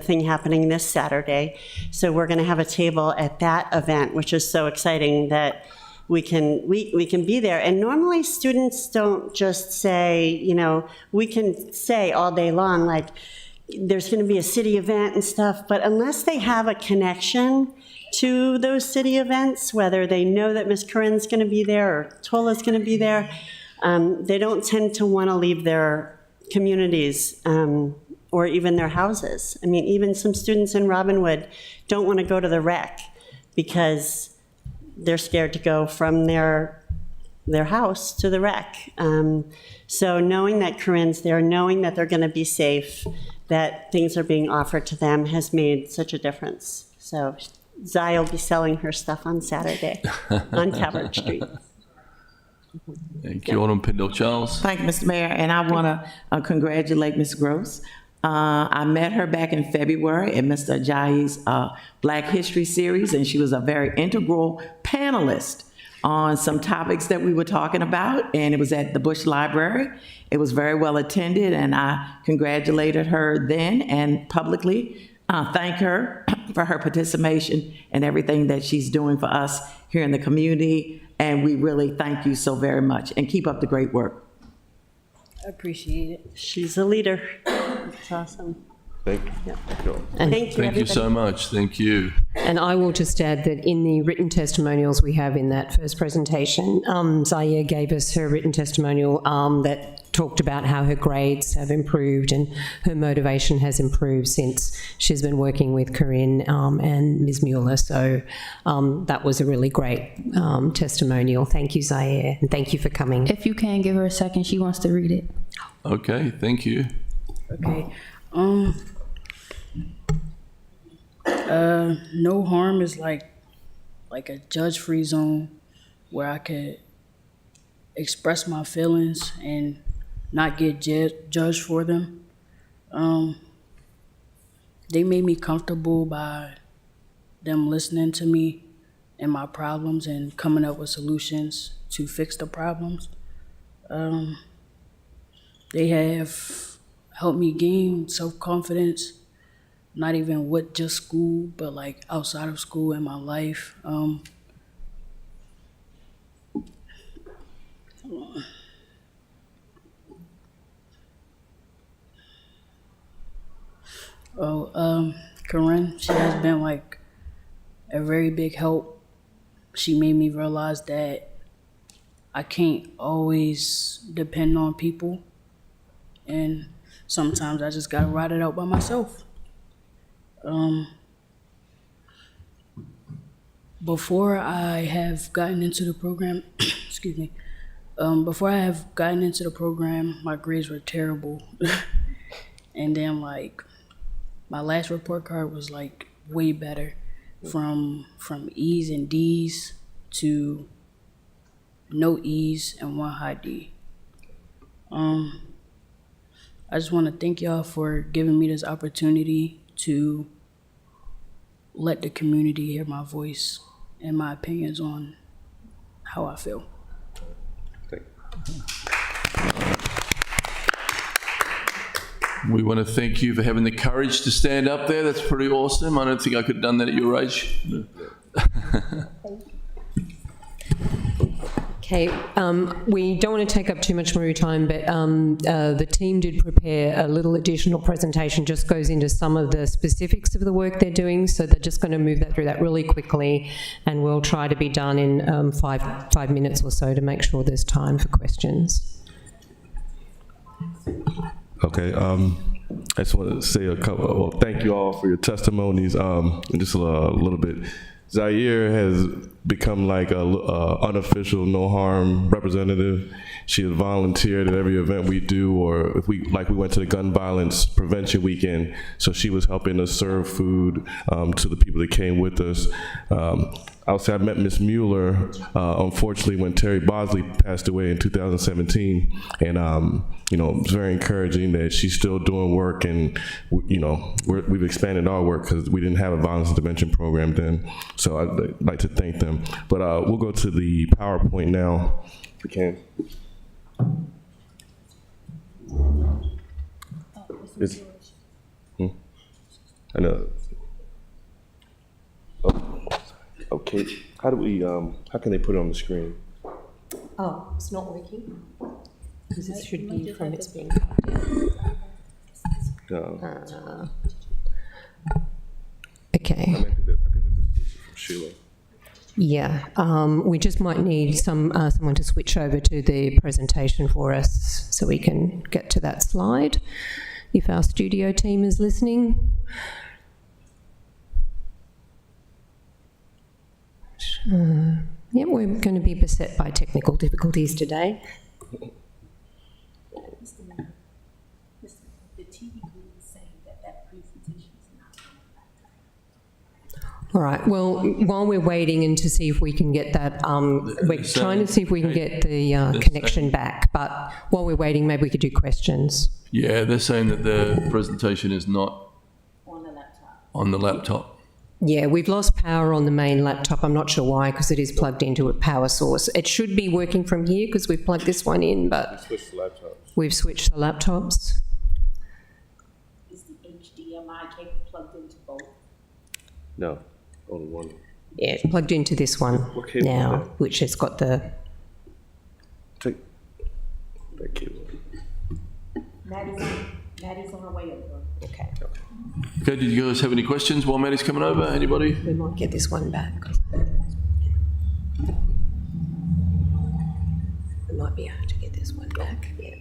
thing happening this Saturday. So we're going to have a table at that event, which is so exciting that we can be there. And normally students don't just say, you know, we can say all day long, like, there's going to be a city event and stuff, but unless they have a connection to those city events, whether they know that Ms. Corinne's going to be there or Tola's going to be there, they don't tend to want to leave their communities or even their houses. I mean, even some students in Robinwood don't want to go to the rec because they're scared to go from their house to the rec. So knowing that Corinne's there, knowing that they're going to be safe, that things are being offered to them has made such a difference. So Zai will be selling her stuff on Saturday on Calvert Street. Thank you, Alderman Pindell-Charles. Thank you, Mr. Mayor, and I want to congratulate Ms. Gross. I met her back in February at Mr. Ajayi's Black History Series, and she was a very integral panelist on some topics that we were talking about, and it was at the Bush Library. It was very well attended, and I congratulated her then and publicly thank her for her participation and everything that she's doing for us here in the community, and we really thank you so very much, and keep up the great work. I appreciate it. She's a leader. It's awesome. Thank you. Yep. Sure. Thank you, Thank you so much. Thank you. And I will just add that in the written testimonials we have in that first presentation, Zaire gave us her written testimonial that talked about how her grades have improved and her motivation has improved since she's been working with Corinne and Ms. Mueller. So that was a really great testimonial. Thank you, Zaire, and thank you for coming. If you can give her a second, she wants to read it. Okay, thank you. Okay. No harm is like a judge-free zone where I could express my feelings and not get judged for them. They made me comfortable by them listening to me and my problems and coming up with solutions to fix the problems. They have helped me gain self-confidence, not even with just school, but like outside of school in my life. Corinne, she has been like a very big help. She made me realize that I can't always depend on people, and sometimes I just gotta ride it out by myself. Before I have gotten into the program, excuse me, before I have gotten into the program, my grades were terrible. And then like, my last report card was like way better, from E's and D's to no E's and one high D. I just want to thank y'all for giving me this opportunity to let the community hear my voice and my opinions on how I feel. We want to thank you for having the courage to stand up there. That's pretty awesome. I don't think I could have done that at your age. Okay, we don't want to take up too much more of your time, but the team did prepare a little additional presentation, just goes into some of the specifics of the work they're doing, so they're just going to move through that really quickly, and we'll try to be done in 5 minutes or so to make sure there's time for questions. Okay, I just want to say a couple, well, thank you all for your testimonies. Just a little bit. Zaire has become like a unofficial no harm representative. She has volunteered at every event we do, or if we went to the gun violence prevention weekend, so she was helping us serve food to the people that came with us. I met Miss Mueller, unfortunately, when Terry Bosley passed away in 2017, and it's very encouraging that she's still doing work, and we've expanded our work because we didn't have a violence intervention program then. So I'd like to thank them. But we'll go to the PowerPoint now, if we can. I know. Okay, how can they put it on the screen? Oh, it's not working? Because it should be from its being. No. Okay. I think this is from Sheila. Yeah, we just might need someone to switch over to the presentation for us so we can get to that slide, if our studio team is listening. Yeah, we're going to be beset by technical difficulties today. All right, well, while we're waiting and to see if we can get that, we're trying to see if we can get the connection back, but while we're waiting, maybe we could do questions. Yeah, they're saying that the presentation is not on the laptop. Yeah, we've lost power on the main laptop. I'm not sure why, because it is plugged into a power source. It should be working from here because we've plugged this one in, but we've switched the laptops. Is the HDMI cable plugged into both? No, only one. Yeah, it's plugged into this one now, which has got the... Take that cable. Maddie's on her way over. Okay. Okay, did you guys have any questions while Maddie's coming over? Anybody? We might get this one back. We might be able to get this one back, yeah.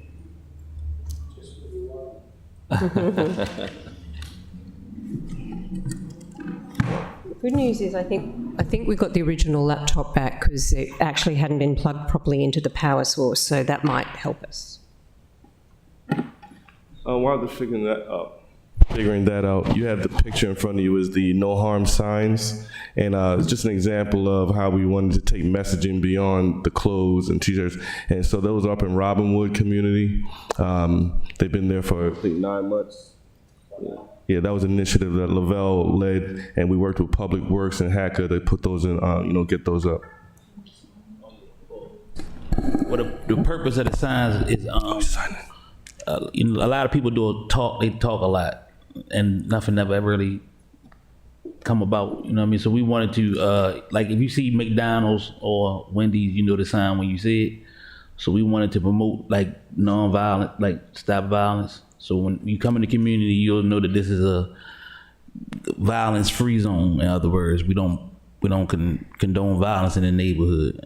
Good news is I think we got the original laptop back because it actually hadn't been plugged properly into the power source, so that might help us. While they're figuring that out, you have the picture in front of you is the no harm signs, and it's just an example of how we wanted to take messaging beyond the clothes and t-shirts. And so those are up in Robinwood community. They've been there for I think 9 months. Yeah, that was an initiative that Lavelle led, and we worked with Public Works and HACA to put those in, get those up. Well, the purpose of the signs is, a lot of people they talk a lot, and nothing ever really come about, you know what I mean? So we wanted to, like if you see McDonald's or Wendy's, you know the sign when you see it. So we wanted to promote like non-violent, like stop violence. So when you come in the community, you'll know that this is a violence-free zone. In other words, we don't condone violence in the neighborhood.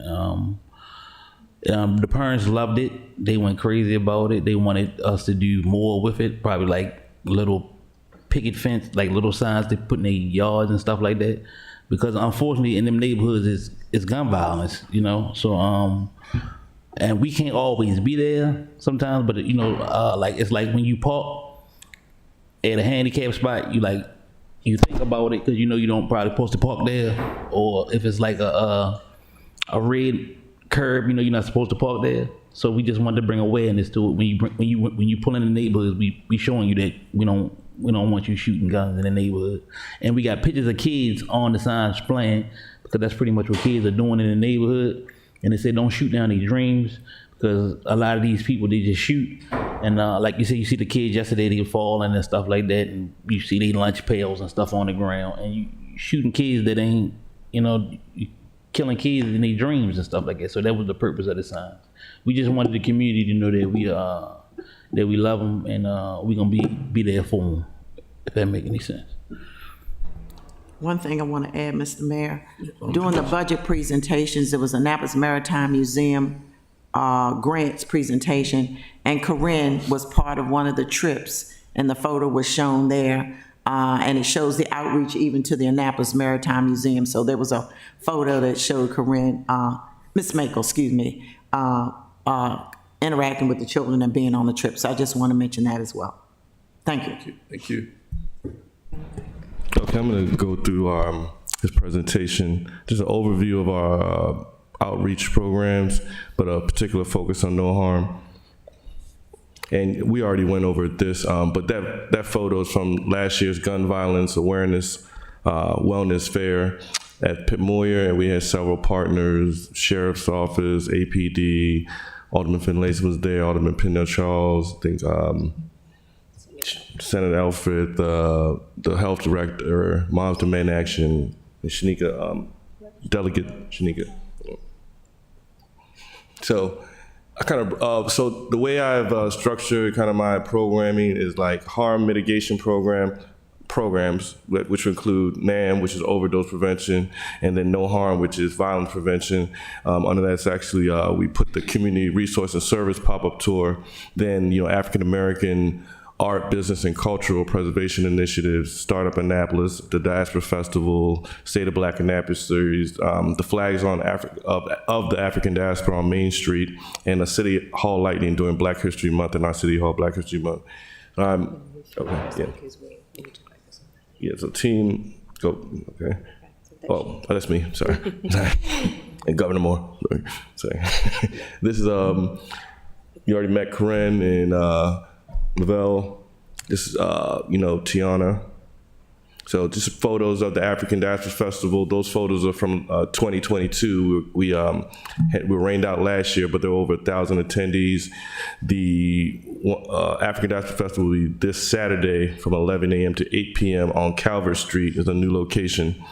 The parents loved it. They went crazy about it. They wanted us to do more with it, probably like little picket fence, like little signs they put in their yards and stuff like that. Because unfortunately in them neighborhoods it's gun violence, So and we can't always be there sometimes, but like it's like when you park at a handicap spot, you think about it because you don't probably supposed to park there, or if it's like a red curb, you're not supposed to park there. So we just wanted to bring awareness to it. When you pull in the neighborhoods, we showing you that we don't want you shooting guns in the neighborhood. And we got pictures of kids on the signs playing, because that's pretty much what kids are doing in the neighborhood. And they say don't shoot down these dreams, because a lot of these people, they just shoot. And like you see the kids yesterday, they falling and stuff like that, and you see their lunch pails and stuff on the ground, and you shooting kids that ain't, killing kids in their dreams and stuff like that. So that was the purpose of the signs. We just wanted the community to know that we love them, and we're gonna be there for them, if that make any sense. One thing I want to add, Mr. Mayor, during the budget presentations, there was Annapolis Maritime Museum grants presentation, and Corinne was part of one of the trips, and the photo was shown there. and it shows the outreach even to the Annapolis Maritime Museum. So there was a photo that showed Corinne, Miss Makel, excuse me, interacting with the children and being on the trip. So I just want to mention that as well. Thank you. Thank you. Okay, I'm going to go through this presentation, just an overview of our outreach programs, but a particular focus on no harm. And we already went over this, but that photo is from last year's Gun Violence Awareness Wellness Fair at Pitt Moyer, and we had several partners: Sheriff's Office, APD, Alderman Finlayson was there, Alderman Pendell Charles, I think Senator Alfred, the Health Director, Moms Demand Action, and Shanika, Delegate Shanika. So I kind of, so the way I've structured kind of my programming is like harm mitigation programs, which include NAM, which is overdose prevention, and then No Harm, which is violence prevention. Under that's actually, we put the community resource and service pop-up tour, then, African American art, business, and cultural preservation initiatives, Startup Annapolis, the Diaspora Festival, State of Black Annapolis Series, the flags on of the African diaspora on Main Street, and a City Hall lighting during Black History Month in our City Hall Black History Month. Yeah, so team, go, okay. Oh, that's me, sorry. And Governor Moore, sorry. This is, you already met Corinne and Lavelle. This is, Tiana. So just photos of the African Diaspora Festival. Those photos are from 2022. We were rained out last year, but there were over 1,000 attendees. The African Diaspora Festival will be this Saturday from 11 a.m. to 8 p.m. on Calvert Street. It's a new location,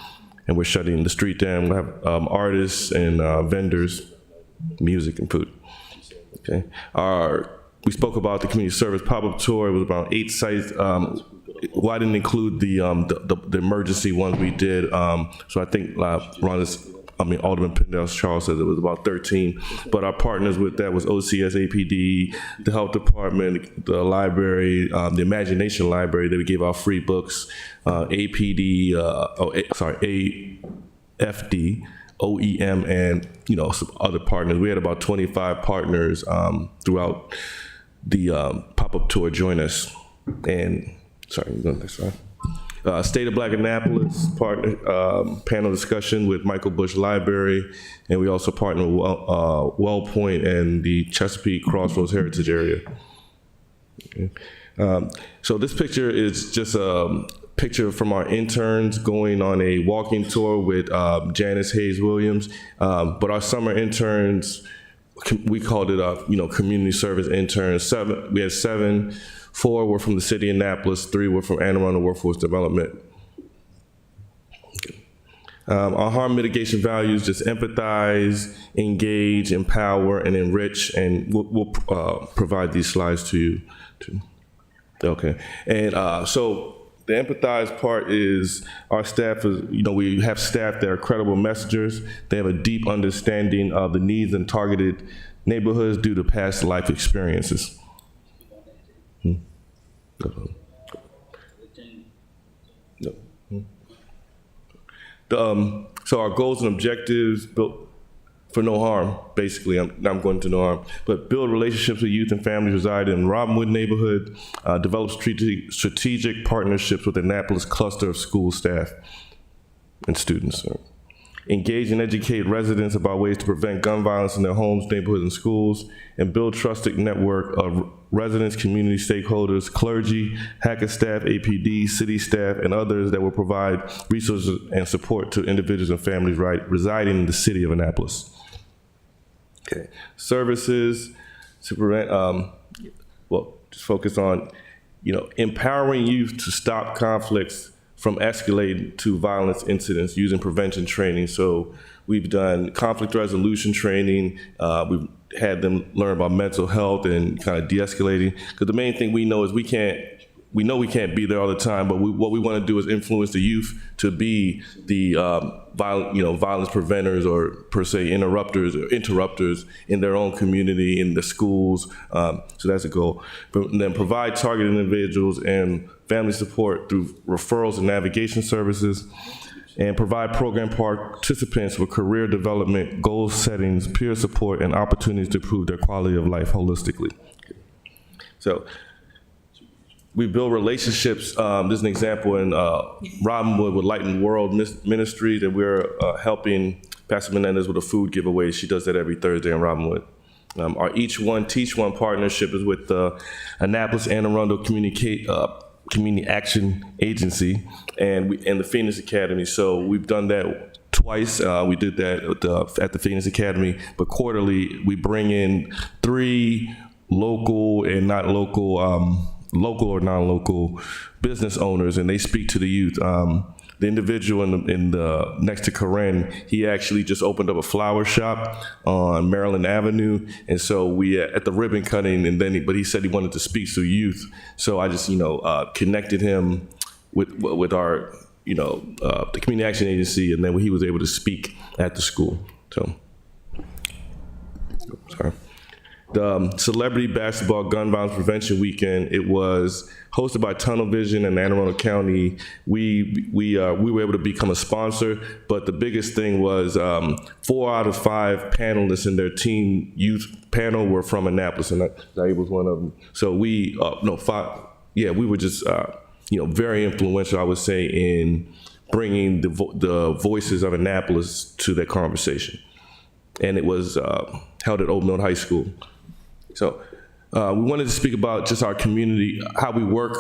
and we're shutting the street down. We'll have artists and vendors, music and food. Okay. We spoke about the community service pop-up tour. It was about 8 sites. Well, I didn't include the emergency ones we did. So I think Alderman Pendell Charles says it was about 13. But our partners with that was OCS, APD, the Health Department, the library, the Imagination Library that we gave out free books, AFD, OEM, and some other partners. We had about 25 partners throughout the pop-up tour join us. And sorry, next slide. State of Black Annapolis partner panel discussion with Michael Bush Library, and we also partner with WellPoint and the Chesapeake Crossroads Heritage Area. Okay. So this picture is just a picture from our interns going on a walking tour with Janice Hayes Williams, but our summer interns, we called it community service interns. We had 7. 4 were from the city of Annapolis, 3 were from Anne Arundel Workforce Development. Our harm mitigation values: just empathize, engage, empower, and enrich. And we'll provide these slides to you. Okay. And so the empathize part is our staff is, we have staff that are credible messengers. They have a deep understanding of the needs in targeted neighborhoods due to past life experiences. So our goals and objectives built for no harm, basically, I'm going to no harm, but build relationships with youth and families residing in Robinwood neighborhood, develop strategic partnerships with the Annapolis cluster of school staff and students. Engage and educate residents about ways to prevent gun violence in their homes, neighborhoods, and schools, and build trusted network of residents, community stakeholders, clergy, Hackett staff, APD, city staff, and others that will provide resources and support to individuals and families residing in the city of Annapolis. Okay, services to prevent, just focus on, empowering youth to stop conflicts from escalating to violence incidents using prevention training. So we've done conflict resolution training. We've had them learn about mental health and kind of de-escalating. Because the main thing we know is we can't we know we can't be there all the time, but what we want to do is influence the youth to be the violence preventers or per se interrupters in their own community, in the schools. So that's a goal. But then provide targeted individuals and family support through referrals and navigation services, and provide program participants with career development, goal settings, peer support, and opportunities to improve their quality of life holistically. So we build relationships. There's an example in Robinwood with Light and World Ministry that we're helping Pastor Menendez with a food giveaway. She does that every Thursday in Robinwood. Our Each One Teach One partnership is with the Annapolis Anne Arundel Community Action Agency and the Phoenix Academy. So we've done that twice. We did that at the Phoenix Academy, but quarterly we bring in 3 local and not local, local or non-local business owners, and they speak to the youth. The individual in the next to Karen, he actually just opened up a flower shop on Maryland Avenue, and so we at the ribbon cutting, but he said he wanted to speak to youth, so I just connected him with our the Community Action Agency, and then he was able to speak at the school. So, sorry. The Celebrity Basketball Gun Violence Prevention Weekend, it was hosted by Tunnel Vision and Anne Arundel County. We were able to become a sponsor, but the biggest thing was 4 out of 5 panelists in their teen youth panel were from Annapolis, and Zaid was one of them. So we were just very influential, I would say, in bringing the voices of Annapolis to that conversation. And it was held at Old Mill High School. So we wanted to speak about just our community, how we work,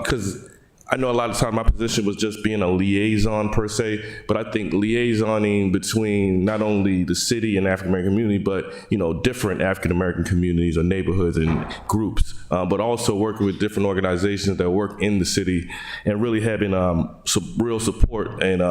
because I know a lot of times my position was just being a liaison per se, but I think liaisoning between not only the city and African American community, but different African American communities or neighborhoods and groups, but also working with different organizations that work in the city and really having some real support and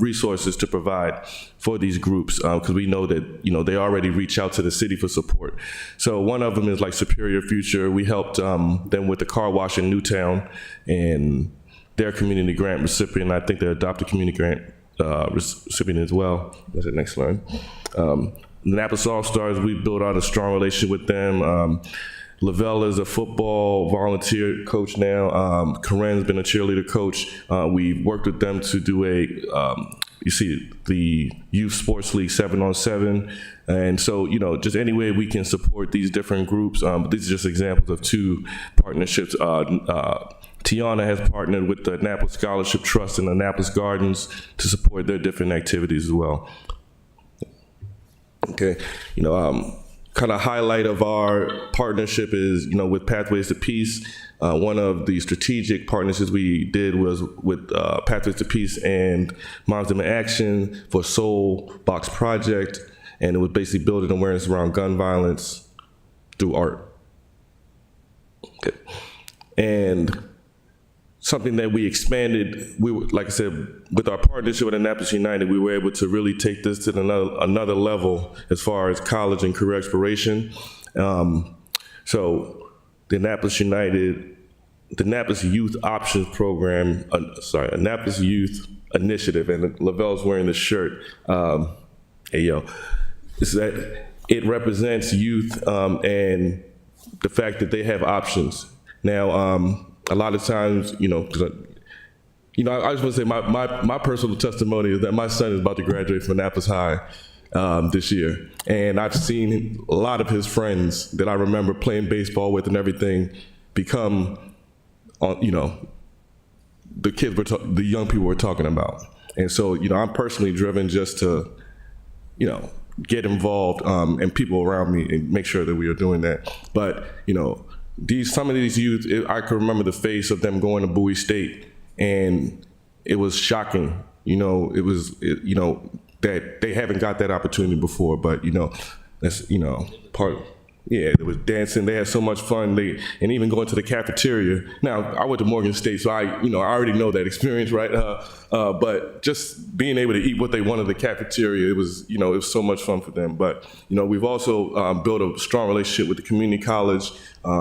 resources to provide for these groups, because we know that they already reach out to the city for support. So one of them is like Superior Future. We helped them with the car wash in Newtown, and their community grant recipient. I think they're adopted community grant recipient as well. That's the next slide. Annapolis All-Stars, we built out a strong relationship with them. Lavelle is a football volunteer coach now. Karen's been a cheerleader coach. We worked with them to do the Youth Sports League 7-on-7. And so, just any way we can support these different groups. But these are just examples of 2 partnerships. Tiana has partnered with the Annapolis Scholarship Trust and Annapolis Gardens to support their different activities as well. Okay, kind of highlight of our partnership is, with Pathways to Peace. One of the strategic partnerships we did was with Pathways to Peace and Moms in Action for Soul Box Project, and it was basically building awareness around gun violence through art. Okay, and something that we expanded, like I said, with our partnership with Annapolis United, we were able to really take this to another level as far as college and career exploration. So the Annapolis United, the Annapolis Youth Options Program, Annapolis Youth Initiative, and Lavelle's wearing the shirt. Is that it represents youth and the fact that they have options. Now, a lot of times, I just want to say my personal testimony is that my son is about to graduate from Annapolis High this year. And I've seen a lot of his friends that I remember playing baseball with and everything become, the young people we're talking about. And so, I'm personally driven just to, get involved and people around me and make sure that we are doing that. But, some of these youth, I can remember the face of them going to Bowie State, and it was shocking. That they haven't got that opportunity before, but that's part. Yeah, there was dancing. They had so much fun. And even going to the cafeteria. Now, I went to Morgan State, so I already know that experience, right? But just being able to eat what they wanted in the cafeteria, it was so much fun for them. But we've also built a strong relationship with the community college.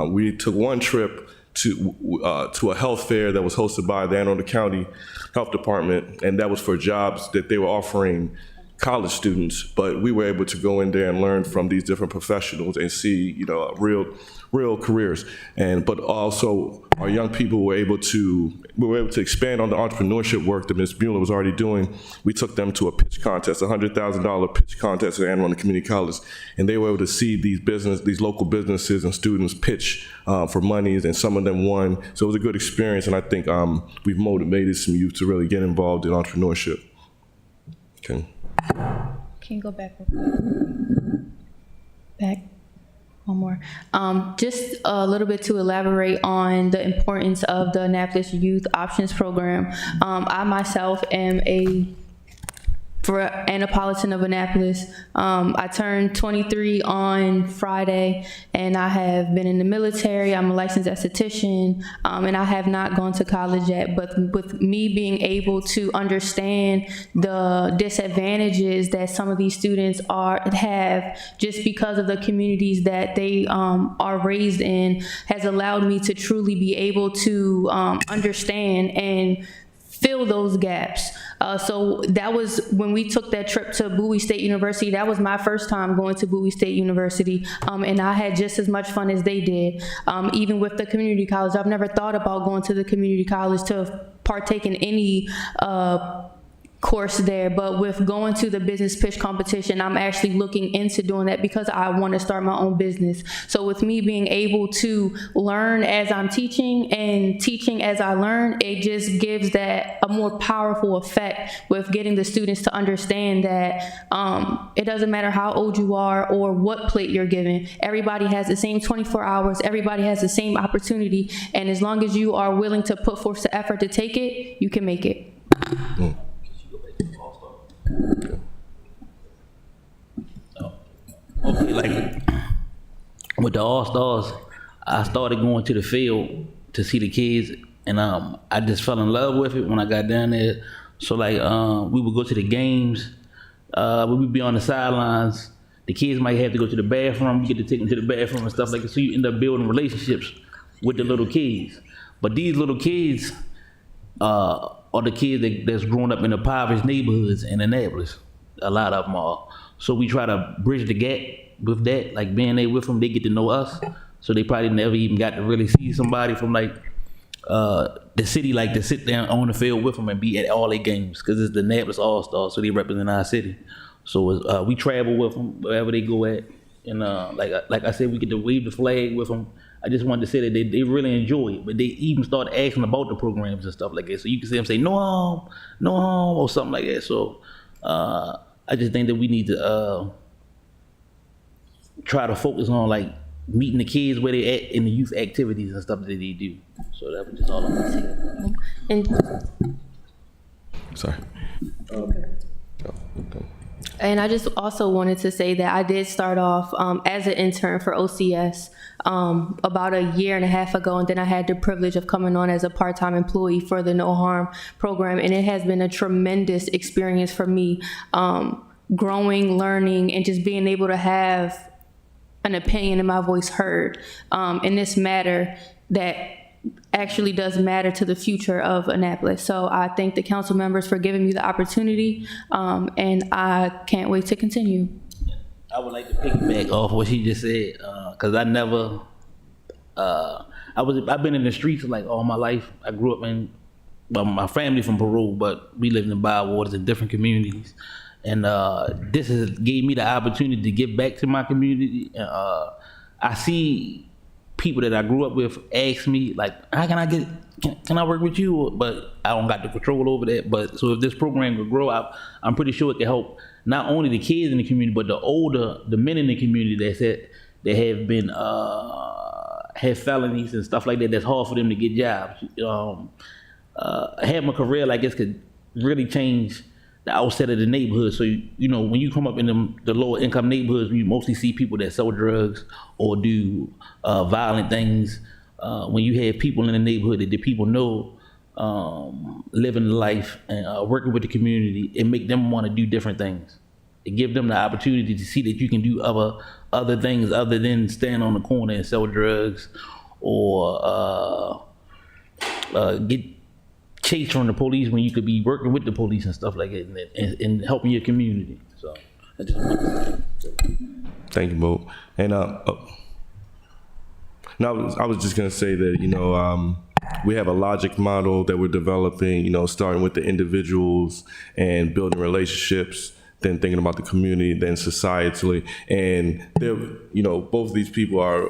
We took one trip to a health fair that was hosted by the Anne Arundel County Health Department, and that was for jobs that they were offering college students. But we were able to go in there and learn from these different professionals and see, real careers. But also our young people were able to expand on the entrepreneurship work that Ms. Mueller was already doing. We took them to a pitch contest, $100,000 pitch contest at Anne Arundel Community College, and they were able to see these local businesses and students pitch for monies, and some of them won. So it was a good experience, and I think we've motivated some youth to really get involved in entrepreneurship. Okay. Can you go back? Back. One more. Just a little bit to elaborate on the importance of the Annapolis Youth Options Program. I myself am for Annapolitan of Annapolis. I turned 23 on Friday, and I have been in the military. I'm a licensed esthetician, and I have not gone to college yet. But with me being able to understand the disadvantages that some of these students have just because of the communities that they are raised in, has allowed me to truly be able to understand and fill those gaps. So that was when we took that trip to Bowie State University. That was my first time going to Bowie State University, and I had just as much fun as they did. Even with the community college, I've never thought about going to the community college to partake in any course there, but with going to the business pitch competition, I'm actually looking into doing that because I want to start my own business. So with me being able to learn as I'm teaching and teaching as I learn, it just gives that a more powerful effect with getting the students to understand that it doesn't matter how old you are or what plate you're given. Everybody has the same 24 hours. Everybody has the same opportunity. And as long as you are willing to put forth the effort to take it, you can make it. Okay, like with the All-Stars, I started going to the field to see the kids, and I just fell in love with it when I got down there. So like we would go to the games, we would be on the sidelines. The kids might have to go to the bathroom. You get to take them to the bathroom and stuff like that. So you end up building relationships with the little kids. But these little kids are the kids that's grown up in the impoverished neighborhoods in Annapolis. A lot of them are. So we try to bridge the gap with that, like being there with them, they get to know us. So they probably never even got to really see somebody from like the city, like to sit down on the field with them and be at all their games, because it's the Annapolis All-Stars, so they represent our city. So we travel with them wherever they go at. And like I said, we get to wave the flag with them. I just wanted to say that they really enjoy it, but they even start asking about the programs and stuff like that. So you can see them say, no harm, or something like that. So I just think that we need to try to focus on like meeting the kids where they at in the youth activities and stuff that they do. So that was just all I'm gonna say. Sorry. Okay. And I just also wanted to say that I did start off as an intern for OCS about a year and a half ago, and then I had the privilege of coming on as a part-time employee for the No Harm program, and it has been a tremendous experience for me, growing, learning, and just being able to have an opinion and my voice heard in this matter that actually does matter to the future of Annapolis. So I thank the council members for giving me the opportunity, and I can't wait to continue. I would like to piggyback off what she just said, because I never, I've been in the streets like all my life. I grew up in, well, my family from Peru, but we lived in Bywaters in different communities. And this has gave me the opportunity to give back to my community. I see people that I grew up with ask me like, how can I can I work with you? But I don't got the control over that. But so if this program could grow out, I'm pretty sure it can help not only the kids in the community, but the men in the community that have been have felonies and stuff like that. That's hard for them to get jobs. Having a career like this could really change the outset of the neighborhood. So when you come up in the lower income neighborhoods, you mostly see people that sell drugs or do violent things. When you have people in the neighborhood that the people know, living life and working with the community, it make them want to do different things. It give them the opportunity to see that you can do other things other than stand on the corner and sell drugs or get chased from the police when you could be working with the police and stuff like that, and helping your community. So I just want to Thank you, Mo. And now I was just gonna say that we have a logic model that we're developing. Starting with the individuals and building relationships, then thinking about the community, then societally. And both of these people are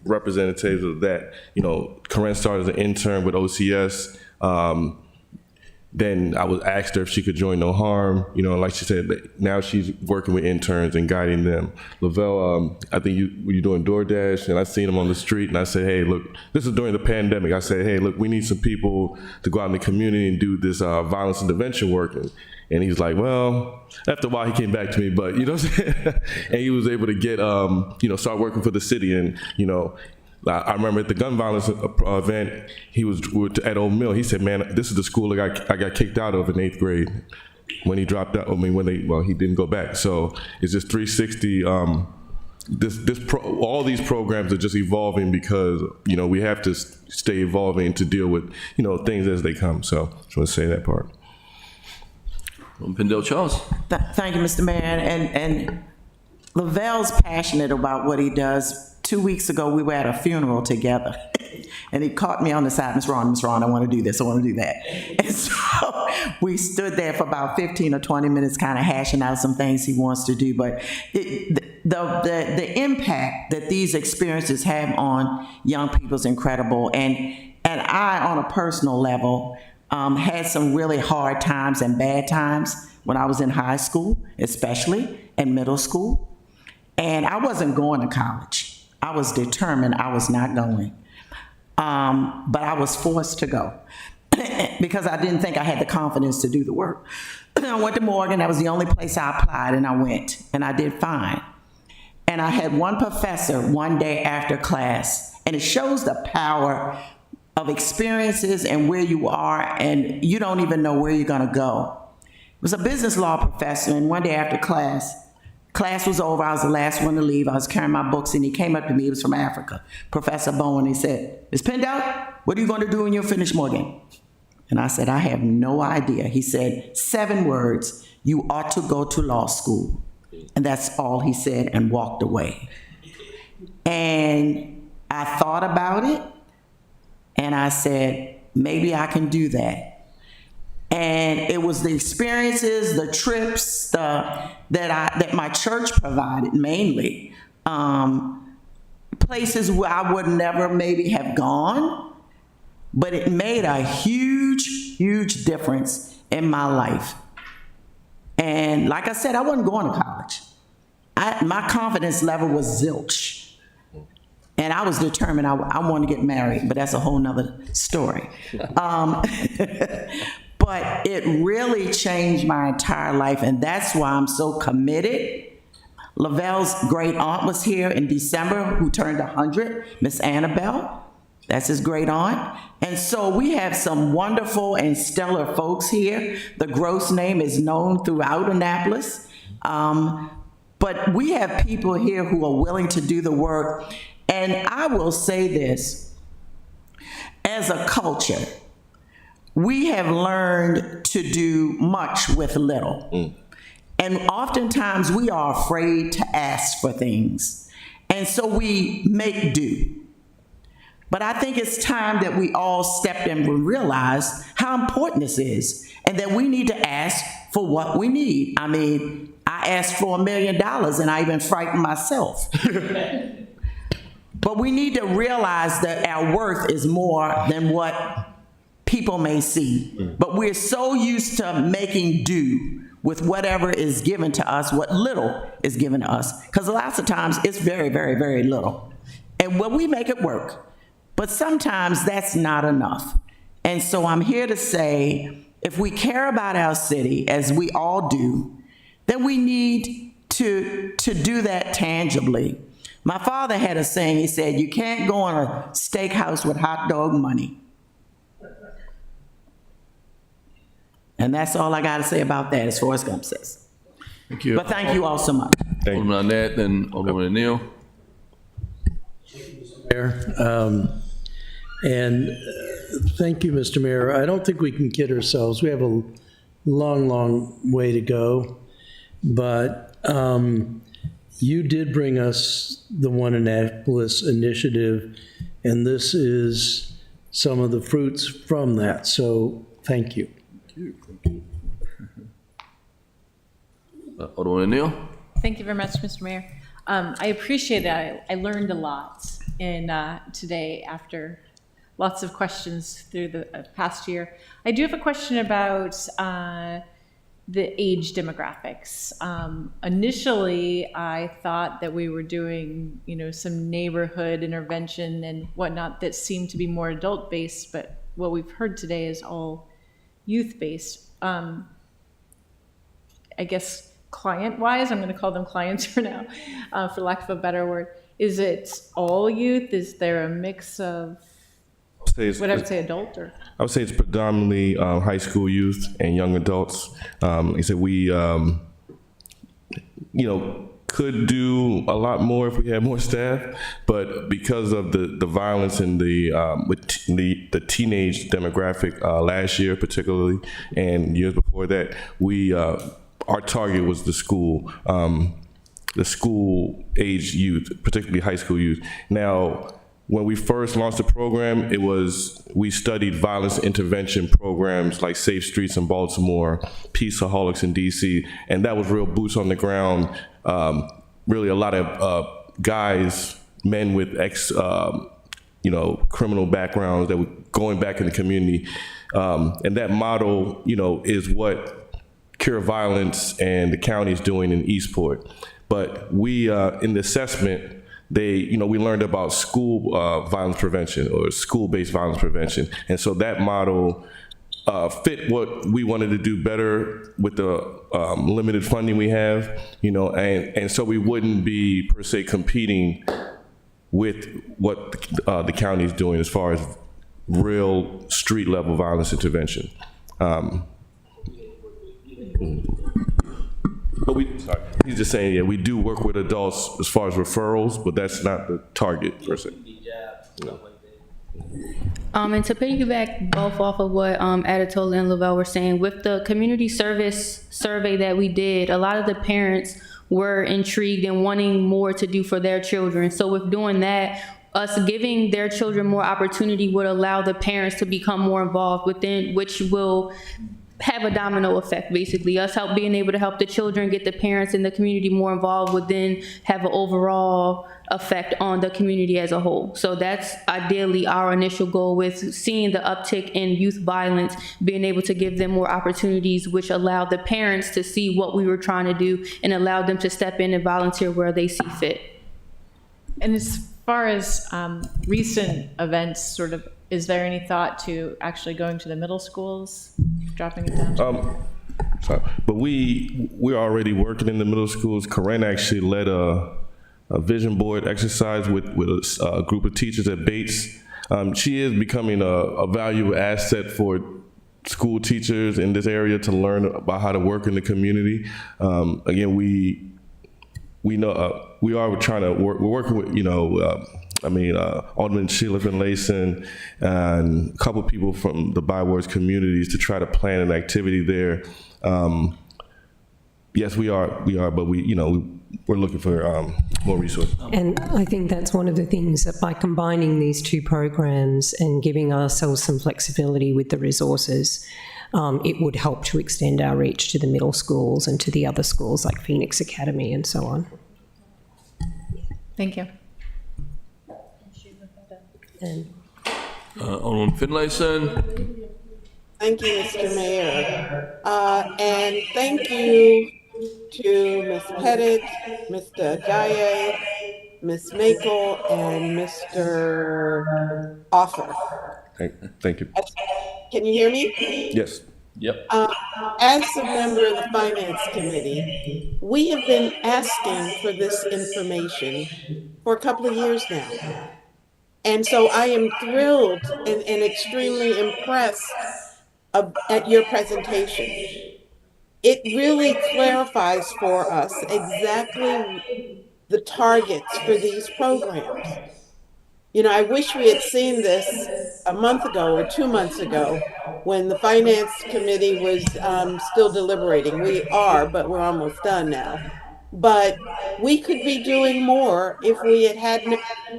representatives of that. Corinne started as an intern with OCS. Then I was asked her if she could join No Harm. Like she said, now she's working with interns and guiding them. Lavelle, I think you're doing DoorDash, and I seen him on the street, and I said, hey, look, this is during the pandemic. I said, hey, look, we need some people to go out in the community and do this violence intervention work. And he's like, well, after a while he came back to me, but you know what I'm saying? And he was able to get, start working for the city. And, I remember at the gun violence event, we were at Old Mill. He said, man, this is the school I got kicked out of in 8th grade when he dropped out. He didn't go back. So it's just 360. All these programs are just evolving because, we have to stay evolving to deal with, things as they come. So I just want to say that part. Pindell Charles. Thank you, Mr. Mayor. And Lavelle's passionate about what he does. 2 weeks ago, we were at a funeral together, and he caught me on the side. Miss Ron, I want to do this, I want to do that. And so we stood there for about 15 or 20 minutes kind of hashing out some things he wants to do. But the impact that these experiences have on young people is incredible. And I, on a personal level, had some really hard times and bad times when I was in high school, especially, and middle school. And I wasn't going to college. I was determined I was not going. But I was forced to go because I didn't think I had the confidence to do the work. I went to Morgan. That was the only place I applied, and I went, and I did fine. And I had one professor one day after class, and it shows the power of experiences and where you are, and you don't even know where you're going to go. It was a business law professor, and one day after class was over, I was the last one to leave. I was carrying my books, and he came up to me. He was from Africa, Professor Bowen. He said, Ms. Pindell, what are you going to do when you finish Morgan? And I said, I have no idea. He said, 7 words, you ought to go to law school. And that's all he said, and walked away. And I thought about it, and I said, maybe I can do that. And it was the experiences, the trips that my church provided mainly, places where I would never maybe have gone, but it made a huge, huge difference in my life. And like I said, I wasn't going to college. My confidence level was zilch. And I was determined I wanted to get married, but that's a whole nother story. But it really changed my entire life, and that's why I'm so committed. Lavelle's great aunt was here in December, who turned 100, Miss Annabelle. That's his great aunt. And so we have some wonderful and stellar folks here. The Gross name is known throughout Annapolis. But we have people here who are willing to do the work. And I will say this, as a culture, we have learned to do much with little. And oftentimes we are afraid to ask for things. And so we make do. But I think it's time that we all step in and realize how important this is, and that we need to ask for what we need. I mean, I asked for $1 million, and I even frightened myself. But we need to realize that our worth is more than what people may see. But we're so used to making do with whatever is given to us, what little is given to us. Because lots of times it's very, very, very little. And when we make it work, but sometimes that's not enough. And so I'm here to say, if we care about our city, as we all do, then we need to do that tangibly. My father had a saying, he said, you can't go on a steakhouse with hot dog money. And that's all I got to say about that as far as Gump says. Thank you. But thank you all so much. Alderman Arnett, then Alderman O'Neill. Mayor. And thank you, Mr. Mayor. I don't think we can kid ourselves. We have a long, long way to go. But you did bring us the One Annapolis initiative, and this is some of the fruits from that. So thank you. Alderman O'Neill? Thank you very much, Mr. Mayor. I appreciate it. I learned a lot today after lots of questions through the past year. I do have a question about the age demographics. Initially, I thought that we were doing, some neighborhood intervention and whatnot that seemed to be more adult-based, but what we've heard today is all youth-based. I guess client-wise, I'm going to call them clients for now, for lack of a better word. Is it all youth? Is there a mix of, what I would say, adult or? I would say it's predominantly high school youth and young adults. Like I said, we, could do a lot more if we had more staff, but because of the violence and the teenage demographic last year particularly, and years before that, our target was the school age youth, particularly high school youth. Now, when we first launched the program, we studied violence intervention programs like Safe Streets in Baltimore, Peaceaholics in DC, and that was real boots on the ground. Really a lot of guys, men with criminal backgrounds that were going back in the community. And that model, is what Cure Violence and the county is doing in Eastport. But we, in the assessment, we learned about school violence prevention or school-based violence prevention. And so that model fit what we wanted to do better with the limited funding we have, and so we wouldn't be per se competing with what the county is doing as far as real street level violence intervention. But he's just saying, we do work with adults as far as referrals, but that's not the target per se. No. And to piggyback both off of what Adetola and Lavelle were saying, with the community service survey that we did, a lot of the parents were intrigued and wanting more to do for their children. So with doing that, us giving their children more opportunity would allow the parents to become more involved within, which will have a domino effect, basically. Us being able to help the children, get the parents in the community more involved would then have an overall effect on the community as a whole. So that's ideally our initial goal with seeing the uptick in youth violence, being able to give them more opportunities, which allow the parents to see what we were trying to do and allow them to step in and volunteer where they see fit. And as far as recent events, is there any thought to actually going to the middle schools, dropping it down? But we're already working in the middle schools. Corinne actually led a vision board exercise with a group of teachers at Bates. She is becoming a valuable asset for school teachers in this area to learn about how to work in the community. Again, we know we are trying to work. We're working with Alderman Sheila Finlayson and a couple people from the Bywards communities to try to plan an activity there. Yes, we are, but we're looking for more resources. And I think that's one of the things, that by combining these two programs and giving ourselves some flexibility with the resources, it would help to extend our reach to the middle schools and to the other schools like Phoenix Academy and so on. Thank you. And Alderman Finlayson. Thank you, Mr. Mayor. And thank you to Ms. Pettit, Mr. Gaye, Ms. Makel, and Mr. Offer. Thank you. Can you hear me? Yes. Yep. As a member of the Finance Committee, we have been asking for this information for a couple of years now. And so I am thrilled and extremely impressed at your presentation. It really clarifies for us exactly the targets for these programs. You know, I wish we had seen this a month ago or 2 months ago when the Finance Committee was still deliberating. We are, but we're almost done now. But we could be doing more if we had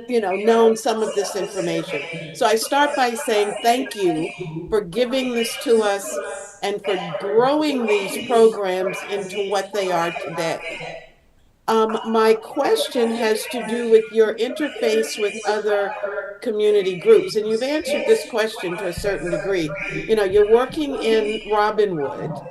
known some of this information. So I start by saying thank you for giving this to us and for growing these programs into what they are today. My question has to do with your interface with other community groups, and you've answered this question to a certain degree. You know, you're working in Robinwood,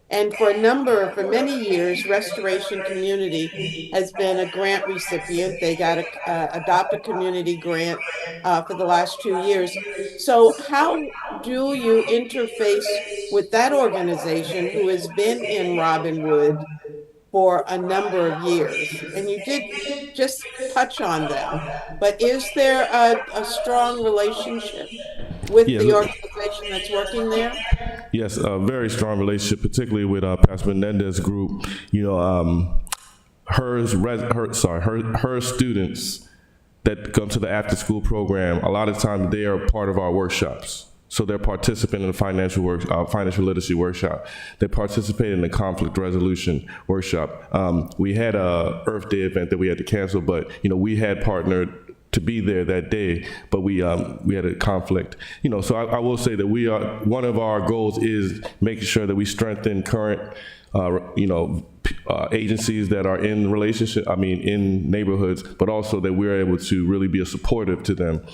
and for many years, Restoration Community has been a grant recipient. They got a Adopt a Community grant for the last 2 years. So how do you interface with that organization who has been in Robinwood for a number of years? And you did just touch on them, but is there a strong relationship with the organization that's working there? Yes, a very strong relationship, particularly with Pastor Menendez group. You know, her students that come to the after-school program, a lot of times they are part of our workshops. So they're participating in the financial literacy workshop. They participate in the conflict resolution workshop. We had a Earth Day event that we had to cancel, but we had partnered to be there that day, but we had a conflict. So I will say that one of our goals is making sure that we strengthen current agencies that are in in neighborhoods, but also that we're able to really be supportive to them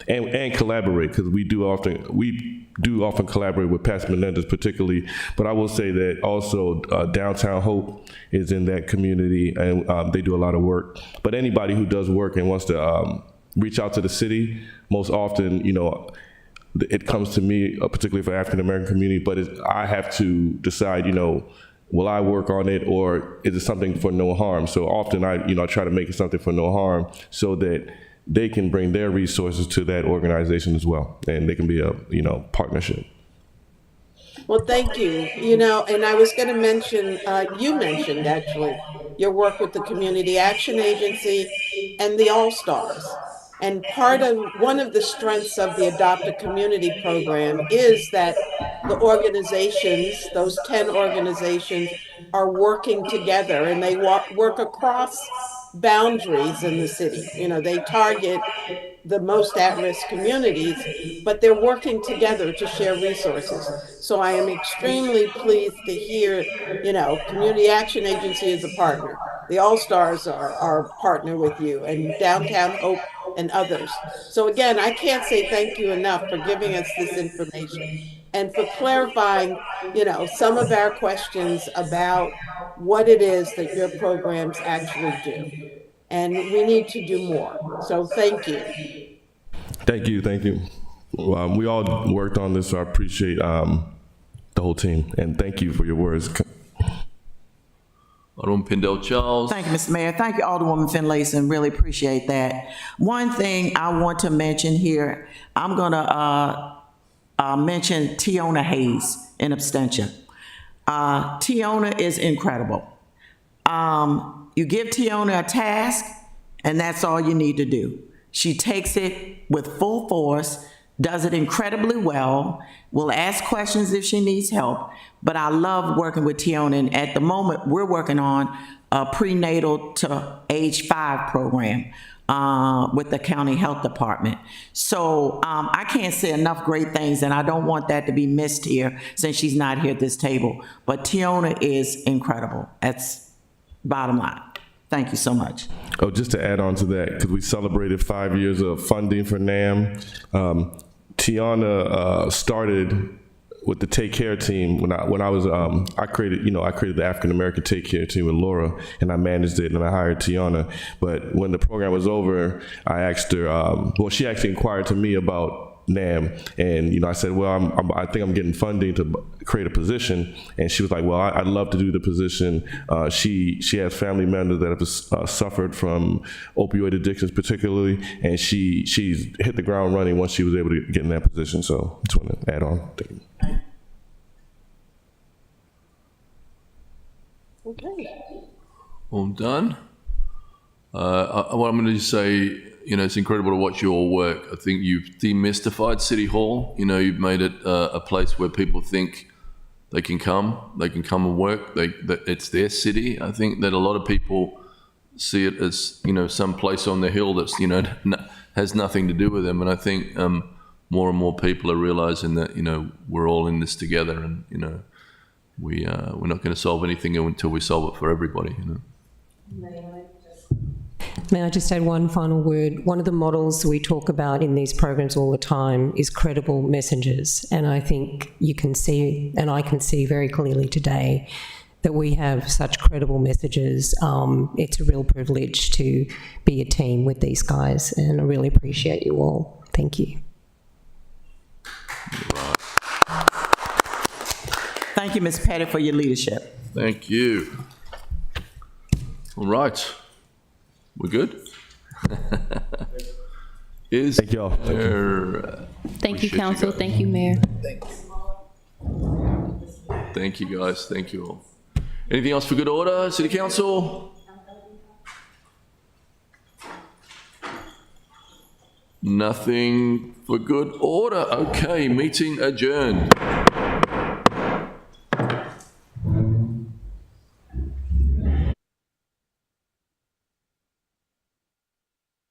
and collaborate, because we do often collaborate with Pastor Menendez particularly. But I will say that also Downtown Hope is in that community, and they do a lot of work. But anybody who does work and wants to reach out to the city, most often, it comes to me, particularly for African American community, but I have to decide, will I work on it, or is it something for no harm? So often I try to make it something for no harm so that they can bring their resources to that organization as well, and they can be a, partnership. Well, thank you. And I was going to mention, you mentioned actually, your work with the Community Action Agency and the All-Stars. And one of the strengths of the Adopt a Community program is that the organizations, those 10 organizations, are working together, and they work across boundaries in the city. They target the most at-risk communities, but they're working together to share resources. So I am extremely pleased to hear, Community Action Agency is a partner. The All-Stars are a partner with you, and Downtown Hope and others. So again, I can't say thank you enough for giving us this information and for clarifying, some of our questions about what it is that your programs actually do. And we need to do more. So thank you. Thank you. We all worked on this, so I appreciate the whole team. And thank you for your words. Alderwoman Pindell Charles. Thank you, Mr. Mayor. Thank you, Alderwoman Finlayson. Really appreciate that. One thing I want to mention here, I'm going to mention Tiona Hayes in abstention. Tiona is incredible. You give Tiona a task, and that's all you need to do. She takes it with full force, does it incredibly well, will ask questions if she needs help. But I love working with Tiona, and at the moment, we're working on a prenatal to age 5 program with the county health department. So I can't say enough great things, and I don't want that to be missed here since she's not here at this table. But Tiona is incredible. That's bottom line. Thank you so much. Oh, just to add on to that, because we celebrated 5 years of funding for NAM. Tiona started with the Take Care team when I was I created the African American Take Care team with Laura, and I managed it, and I hired Tiona. But when the program was over, I asked her. She actually inquired to me about NAM, and I said, well, I think I'm getting funding to create a position, and she was like, well, I'd love to do the position. She has family members that have suffered from opioid addictions particularly, and she's hit the ground running once she was able to get in that position. So I just want to add on. Thank you. Okay. All done. What I'm going to say you know, it's incredible to watch you all work. I think you've demystified City Hall. You know, you've made it a place where people think they can come and work. That it's their city. I think that a lot of people see it as, you know, some place on the hill that's, you know, has nothing to do with them. And I think more and more people are realizing that, you know, we're all in this together, and, you know, we're not going to solve anything until we solve it for everybody, you know. May I just add one final word? One of the models we talk about in these programs all the time is credible messengers. And I think you can see, and I can see very clearly today, that we have such credible messages. It's a real privilege to be a team with these guys, and I really appreciate you all. Thank you. Thank you, Ms. Pettit, for your leadership. Thank you. All right. We're good? Thank y'all. Thank you, council. Thank you, Mayor. Thank you, guys. Thank you all. Anything else for good order, City Council? Nothing for good order. Okay, meeting adjourned.